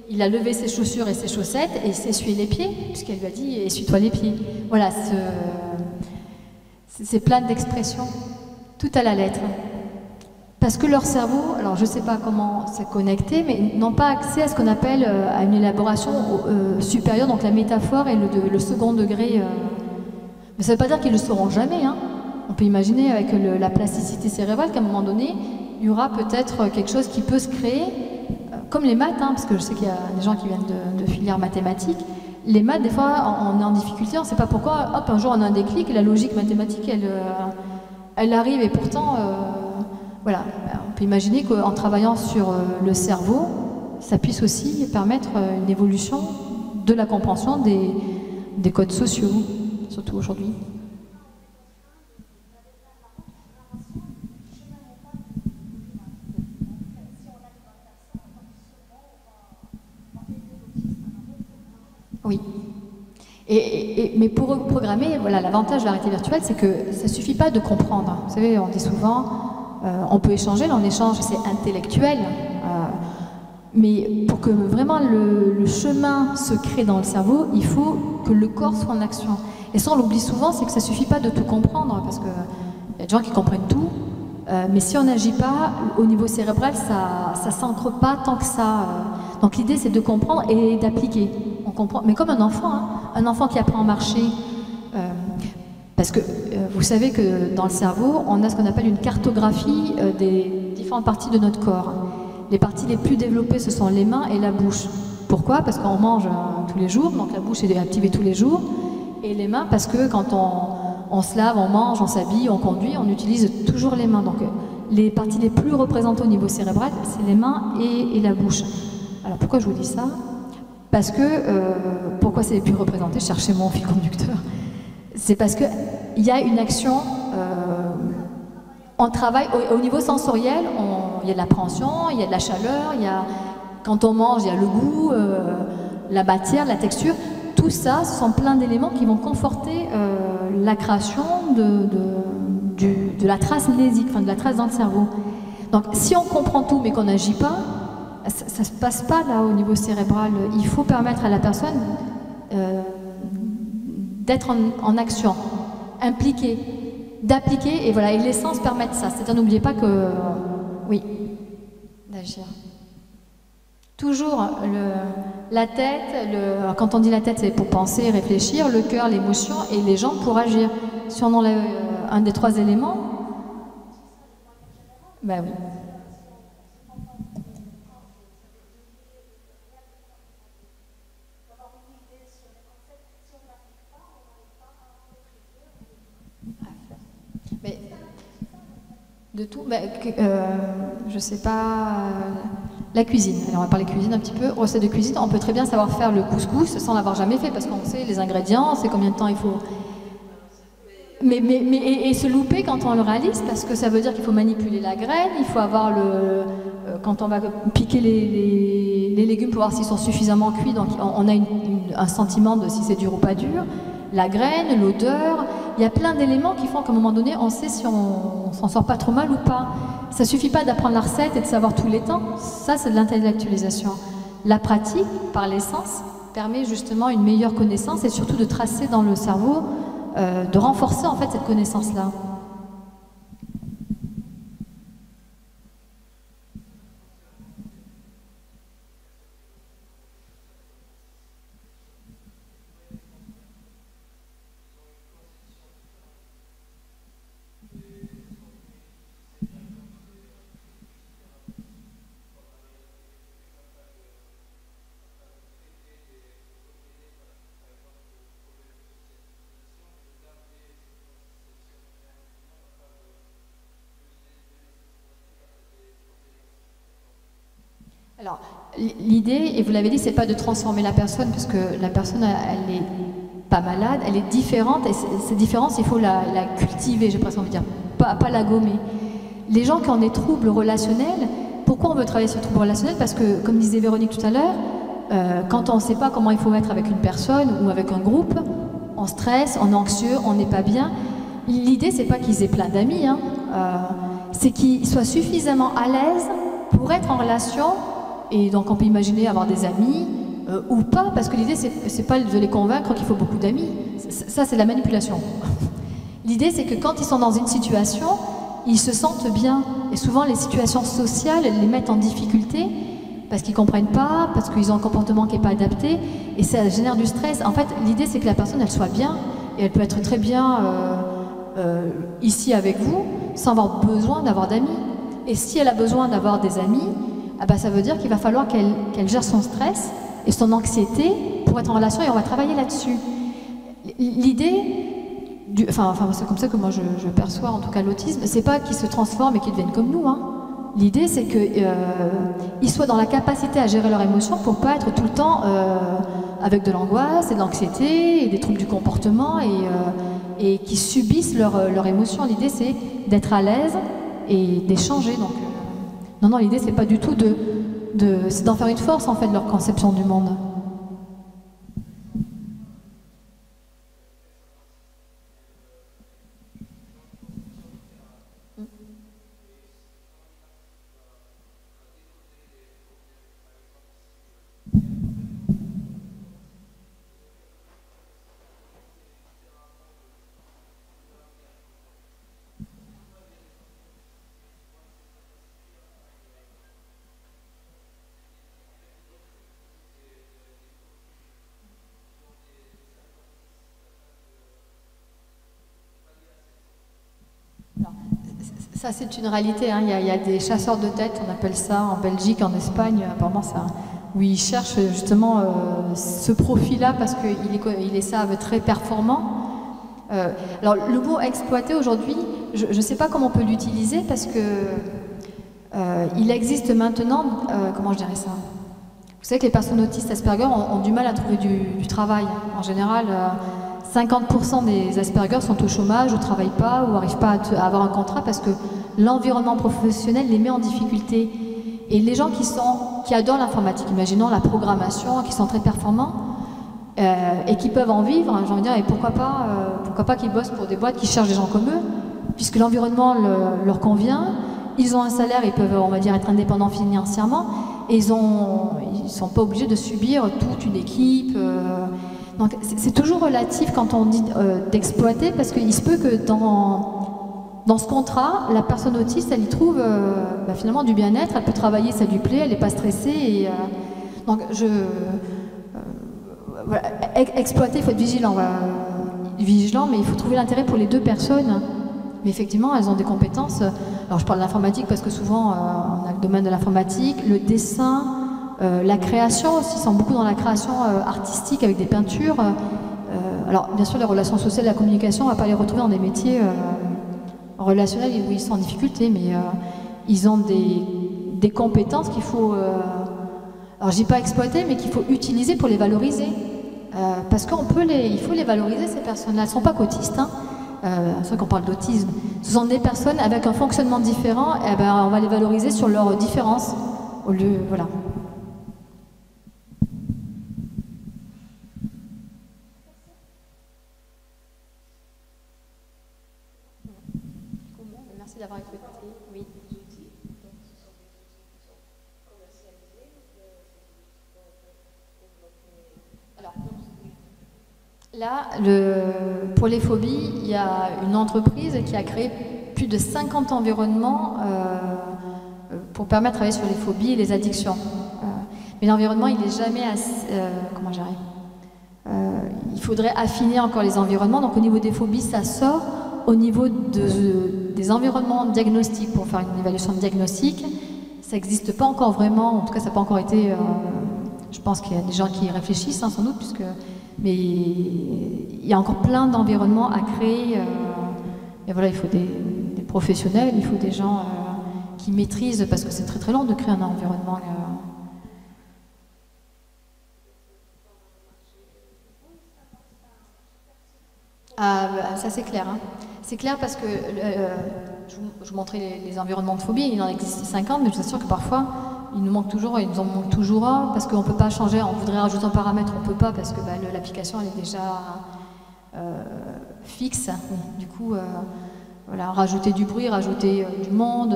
Il a levé ses chaussures et ses chaussettes et s'essuyait les pieds puisqu'elle lui a dit essuie-toi les pieds. Voilà, c'est plein d'expressions, tout à la lettre. Parce que leur cerveau, alors je ne sais pas comment c'est connecté, mais n'ont pas accès à ce qu'on appelle à une élaboration supérieure, donc la métaphore et le second degré. Mais ça ne veut pas dire qu'ils ne le sauront jamais. Hein. On peut imaginer avec la plasticité cérébrale qu'à un moment donné, il y aura peut-être quelque chose qui peut se créer, comme les maths, hein, parce que je sais qu'il y a des gens qui viennent de filières mathématiques. Les maths, des fois, on est en difficulté, on ne sait pas pourquoi, hop, un jour on a un déclic et la logique mathématique, elle arrive et pourtant... Voilà, on peut imaginer qu'en travaillant sur le cerveau, ça puisse aussi permettre une évolution de la compréhension des codes sociaux, surtout aujourd'hui. Oui. Mais pour reprogrammer, voilà, l'avantage de la réalité virtuelle, c'est que ça ne suffit pas de comprendre. Vous savez, on dit souvent... on peut échanger, là on échange, c'est intellectuel, mais pour que vraiment le chemin se crée dans le cerveau, il faut que le corps soit en action. Et ça on l'oublie souvent, c'est que ça ne suffit pas de tout comprendre, parce qu'il y a des gens qui comprennent tout, mais si on n'agit pas, au niveau cérébral, ça ne s'ancre pas tant que ça. Donc l'idée c'est de comprendre et d'appliquer. On comprend, mais comme un enfant, hein, un enfant qui apprend à marcher, parce que vous savez que dans le cerveau, on a ce qu'on appelle une cartographie des différentes parties de notre corps. Les parties les plus développées, ce sont les mains et la bouche. Pourquoi? Parce qu'on mange tous les jours, donc la bouche est activée tous les jours. Et les mains, parce que quand on se lave, on mange, on s'habille, on conduit, on utilise toujours les mains. Donc les parties les plus représentées au niveau cérébral, c'est les mains et la bouche. Alors pourquoi je vous dis ça? Parce que, pourquoi c'est les plus représentées? Je cherchais mon fil conducteur. C'est parce qu'il y a une action, on travaille au niveau sensoriel, il y a de l'appréhension, il y a de la chaleur, quand on mange, il y a le goût, la matière, la texture. Tout ça, ce sont plein d'éléments qui vont conforter la création de la trace mnésique, enfin de la trace dans le cerveau. Donc si on comprend tout mais qu'on n'agit pas, ça ne se passe pas là au niveau cérébral. Il faut permettre à la personne d'être en action, impliquée, d'appliquer, et voilà, et les sens permettent ça. C'est-à-dire, n'oubliez pas que, oui, d'agir. Toujours la tête, quand on dit la tête, c'est pour penser, réfléchir, le cœur, l'émotion, et les jambes pour agir. Si on enlève un des trois éléments, ben oui. Mais de tout, je sais pas, la cuisine. Alors on va parler cuisine un petit peu. Recette de cuisine, on peut très bien savoir faire le couscous sans l'avoir jamais fait parce qu'on sait les ingrédients, on sait combien de temps il faut. Et se louper quand on le réalise parce que ça veut dire qu'il faut manipuler la graine, il faut avoir quand on va piquer les légumes pour voir s'ils sont suffisamment cuits, donc on a un sentiment de si c'est dur ou pas dur. La graine, l'odeur, il y a plein d'éléments qui font qu'à un moment donné, on sait si on s'en sort pas trop mal ou pas. Ça suffit pas d'apprendre la recette et de savoir tous les temps, ça c'est de l'intellectualisation. La pratique, par l'essence, permet justement une meilleure connaissance et surtout de tracer dans le cerveau, de renforcer en fait cette connaissance-là. Alors, l'idée, et vous l'avez dit, c'est pas de transformer la personne, parce que la personne, elle est pas malade, elle est différente, et cette différence, il faut la cultiver, j'ai presque envie de dire, pas la gommer. Les gens qui ont des troubles relationnels, pourquoi on veut travailler sur le trouble relationnel? Parce que, comme disait Véronique tout à l'heure, quand on ne sait pas comment il faut être avec une personne ou avec un groupe, on stresse, on est anxieux, on n'est pas bien. L'idée, c'est pas qu'ils aient plein d'amis, hein. C'est qu'ils soient suffisamment à l'aise pour être en relation, et donc on peut imaginer avoir des amis ou pas, parce que l'idée, c'est pas de les convaincre qu'il faut beaucoup d'amis. Ça, c'est de la manipulation. L'idée, c'est que quand ils sont dans une situation, ils se sentent bien. Et souvent, les situations sociales les mettent en difficulté parce qu'ils ne comprennent pas, parce qu'ils ont un comportement qui n'est pas adapté, et ça génère du stress. En fait, l'idée, c'est que la personne, elle soit bien, et elle peut être très bien ici avec vous, sans avoir besoin d'avoir d'amis. Et si elle a besoin d'avoir des amis, ah bah, ça veut dire qu'il va falloir qu'elle gère son stress et son anxiété pour être en relation, et on va travailler là-dessus. L'idée, enfin c'est comme ça que moi je perçois en tout cas l'autisme, c'est pas qu'ils se transforment et qu'ils deviennent comme nous, hein. L'idée, c'est qu'ils soient dans la capacité à gérer leurs émotions pour pas être tout le temps avec de l'angoisse et de l'anxiété et des troubles du comportement, et qu'ils subissent leurs émotions. L'idée, c'est d'être à l'aise et d'échanger. Donc, non, l'idée, c'est pas du tout c'est d'en faire une force, en fait, de leur conception du monde. Ça, c'est une réalité, hein. Il y a des chasseurs de tête, on appelle ça en Belgique, en Espagne, apparemment, où ils cherchent justement ce profil-là parce qu'ils les savent très performants. Alors, le mot exploiter aujourd'hui, je ne sais pas comment on peut l'utiliser parce que il existe maintenant, comment je dirais ça? Vous savez que les personnes autistes Asperger ont du mal à trouver du travail. En général, 50% des Asperger sont au chômage, ou ne travaillent pas, ou n'arrivent pas à avoir un contrat parce que l'environnement professionnel les met en difficulté. Et les gens qui adorent l'informatique, imaginons la programmation, qui sont très performants et qui peuvent en vivre, j'ai envie de dire, et pourquoi pas qu'ils bossent pour des boîtes qui cherchent des gens comme eux, puisque l'environnement leur convient, ils ont un salaire, ils peuvent, on va dire, être indépendants financièrement, et ils ne sont pas obligés de subir toute une équipe. Donc c'est toujours relatif quand on dit d'exploiter, parce qu'il se peut que dans ce contrat, la personne autiste, elle y trouve finalement du bien-être, elle peut travailler, ça lui plaît, elle n'est pas stressée. Donc voilà, exploiter, il faut être vigilant, mais il faut trouver l'intérêt pour les deux personnes. Mais effectivement, elles ont des compétences. Alors je parle de l'informatique parce que souvent on a le domaine de l'informatique, le dessin, la création aussi, ils sont beaucoup dans la création artistique avec des peintures. Alors bien sûr, les relations sociales et la communication, on ne va pas les retrouver dans des métiers relationnels où ils sont en difficulté, mais ils ont des compétences qu'il faut, alors je dis pas exploiter, mais qu'il faut utiliser pour les valoriser. Parce qu'il faut les valoriser, ces personnes-là. Elles ne sont pas qu'autistes, hein. C'est vrai qu'on parle d'autisme. Ce sont des personnes avec un fonctionnement différent, et on va les valoriser sur leurs différences. Au lieu, voilà. Merci d'avoir écouté. Oui. Alors, là, pour les phobies, il y a une entreprise qui a créé plus de 50 environnements pour permettre de travailler sur les phobies et les addictions. Mais l'environnement, il n'est jamais assez... comment dirais il faudrait affiner encore les environnements. Donc au niveau des phobies, ça sort. Au niveau des environnements diagnostiques, pour faire une évaluation de diagnostic, ça n'existe pas encore vraiment. En tout cas, ça n'a pas encore été... je pense qu'il y a des gens qui y réfléchissent, hein, sans doute, mais il y a encore plein d'environnements à créer. Et voilà, il faut des professionnels, il faut des gens qui maîtrisent, parce que c'est très très long de créer un environnement ça c'est clair. Hein. C'est clair parce que je vous montrais les environnements de phobie, il en existe 50, mais je vous assure que parfois il nous manque toujours, il nous en manque toujours un, parce qu'on ne peut pas changer, on voudrait rajouter un paramètre, on ne peut pas parce que l'application elle est déjà fixe. Du coup, voilà, rajouter du bruit, rajouter du monde,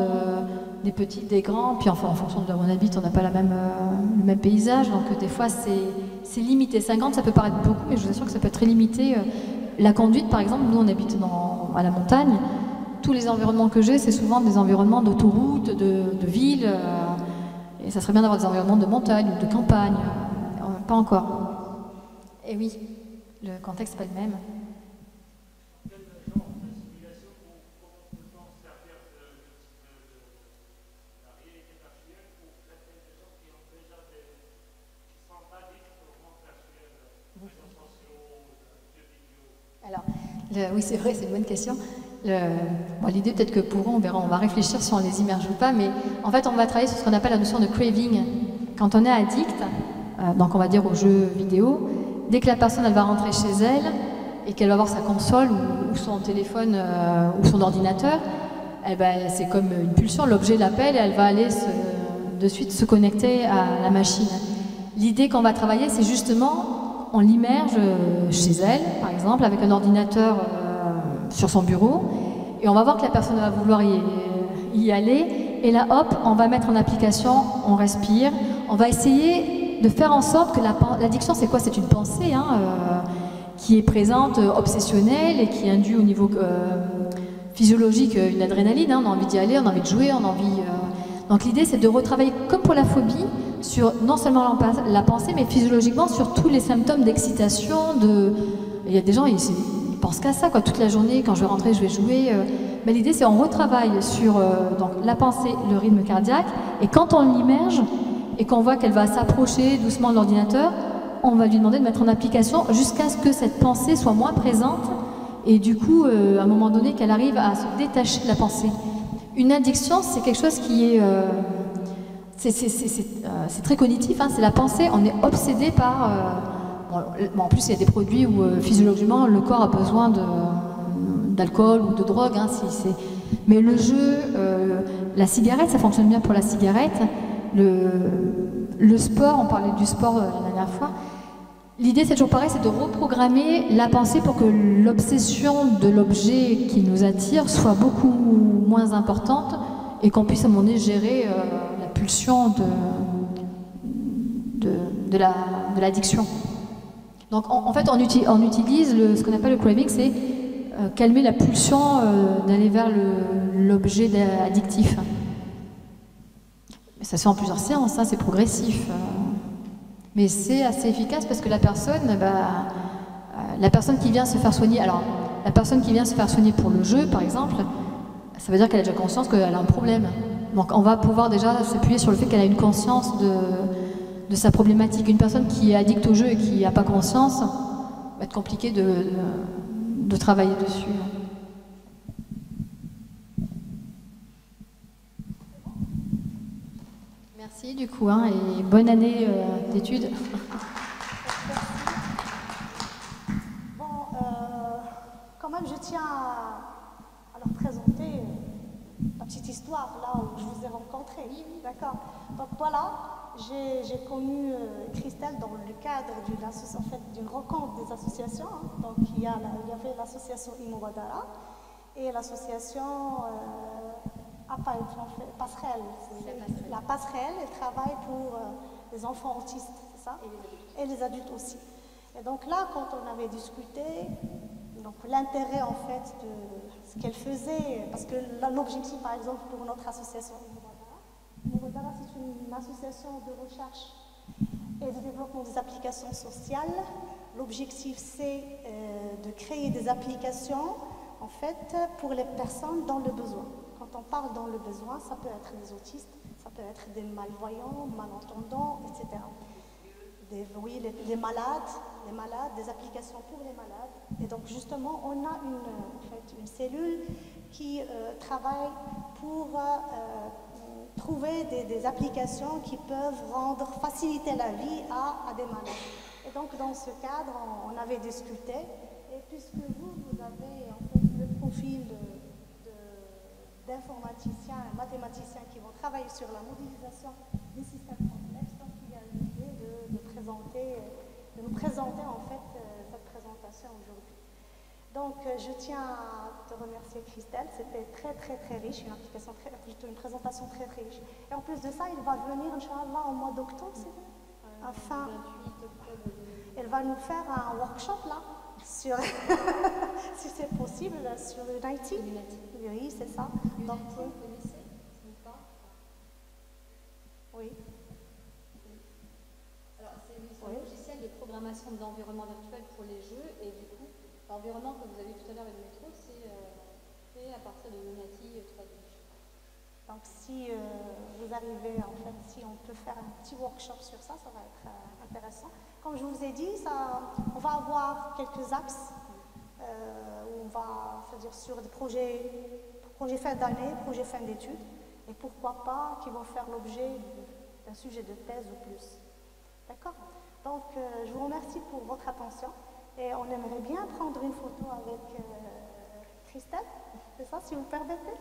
des petits, des grands, puis enfin en fonction de là où on habite, on n'a pas le même paysage, donc des fois c'est limité. 50, ça peut paraître beaucoup, mais je vous assure que ça peut être très limité. La conduite, par exemple, nous on habite à la montagne, tous les environnements que j'ai, c'est souvent des environnements d'autoroute, de ville, et ça serait bien d'avoir des environnements de montagne ou de campagne, pas encore. Et oui, le contexte n'est pas le même. Alors, oui, c'est vrai, c'est une bonne question. L'idée, peut-être que pour eux, on va réfléchir si on les immerge ou pas, mais en fait, on va travailler sur ce qu'on appelle la notion de craving. Quand on est addict, donc on va dire aux jeux vidéo, dès que la personne elle va rentrer chez elle et qu'elle va voir sa console ou son téléphone ou son ordinateur, c'est comme une pulsion, l'objet l'appelle et elle va aller de suite se connecter à la machine. L'idée qu'on va travailler, c'est justement, on l'immerge chez elle, par exemple, avec un ordinateur sur son bureau, et on va voir que la personne va vouloir y aller, et là, hop, on va mettre en application, on respire, on va essayer de faire en sorte que l'addiction, c'est quoi? C'est une pensée qui est présente, obsessionnelle, et qui induit au niveau physiologique une adrénaline, on a envie d'y aller, on a envie de jouer, on a envie... Donc l'idée, c'est de retravailler, comme pour la phobie, sur non seulement la pensée, mais physiologiquement sur tous les symptômes d'excitation. Il y a des gens, ils pensent qu'à ça, quoi. Toute la journée, quand je vais rentrer, je vais jouer. Mais l'idée, c'est on retravaille sur donc, la pensée, le rythme cardiaque, et quand on l'immerge, et qu'on voit qu'elle va s'approcher doucement de l'ordinateur, on va lui demander de mettre en application jusqu'à ce que cette pensée soit moins présente, et du coup, à un moment donné, qu'elle arrive à se détacher de la pensée. Une addiction, c'est quelque chose qui est... c'est très cognitif, c'est la pensée, on est obsédé par... en plus, il y a des produits où physiologiquement, le corps a besoin d'alcool ou de drogue. Mais le jeu, la cigarette, ça fonctionne bien pour la cigarette. Le sport, on parlait du sport la dernière fois. L'idée, c'est toujours pareil, c'est de reprogrammer la pensée pour que l'obsession de l'objet qui nous attire soit beaucoup moins importante et qu'on puisse à un moment donné gérer la pulsion de l'addiction. Donc en fait, on utilise ce qu'on appelle le craving, c'est calmer la pulsion d'aller vers l'objet addictif. Ça se fait en plusieurs séances, c'est progressif. Mais c'est assez efficace parce que la personne qui vient se faire soigner, alors la personne qui vient se faire soigner pour le jeu, par exemple, ça veut dire qu'elle a déjà conscience qu'elle a un problème. Donc on va pouvoir déjà s'appuyer sur le fait qu'elle a une conscience de sa problématique. Une personne qui est addicte au jeu et qui n'a pas conscience, va être compliqué de travailler dessus. Merci du coup, et bonne année d'études. Bon, quand même, je tiens à leur présenter la petite histoire, là où je vous ai rencontrés. D'accord. Donc voilà, j'ai connu Christelle dans le cadre d'une rencontre des associations. Donc il y avait l'association Imowadara et l'association Passerelle. La Passerelle, elle travaille pour les enfants autistes, c'est ça? Et les adultes aussi. Et donc là, quand on avait discuté, donc l'intérêt en fait de ce qu'elle faisait, parce que l'objectif par exemple pour notre association Imowadara, c'est une association de recherche et de développement des applications sociales. L'objectif c'est de créer des applications en fait pour les personnes dans le besoin. Quand on parle dans le besoin, ça peut être des autistes, ça peut être des malvoyants, malentendants, etc. Les malades, des applications pour les malades. Et donc justement, on a une cellule qui travaille pour trouver des applications qui peuvent faciliter la vie à des malades. Et donc dans ce cadre, on avait discuté Et puisque vous avez en fait le profil d'informaticiens et mathématiciens qui vont travailler sur la modélisation des systèmes complexes, donc il y a l'idée de nous présenter en fait cette présentation aujourd'hui. Donc je tiens à te remercier Christelle, c'était très riche, une présentation très riche. Et en plus de ça, il va venir, Inch'Allah, au mois d'octobre, c'est vrai? Enfin, elle va nous faire un workshop là, sur, si c'est possible, sur Unity. Oui, c'est ça. Donc, vous connaissez ou pas? Oui. Alors, c'est un logiciel de programmation de l'environnement virtuel pour les jeux, et du coup, l'environnement que vous avez vu tout à l'heure avec le métro, c'est fait à partir de Unity 3D. Donc si vous arrivez, en fait, si on peut faire un petit workshop sur ça, ça va être intéressant. Comme je vous ai dit, on va avoir quelques axes où on va, c'est-à-dire sur des projets fin d'année, projets fin d'études, et pourquoi pas qui vont faire l'objet d'un sujet de thèse ou plus. D'accord? Donc je vous remercie pour votre attention et on aimerait bien prendre une photo avec Christelle, c'est ça, si vous permettez?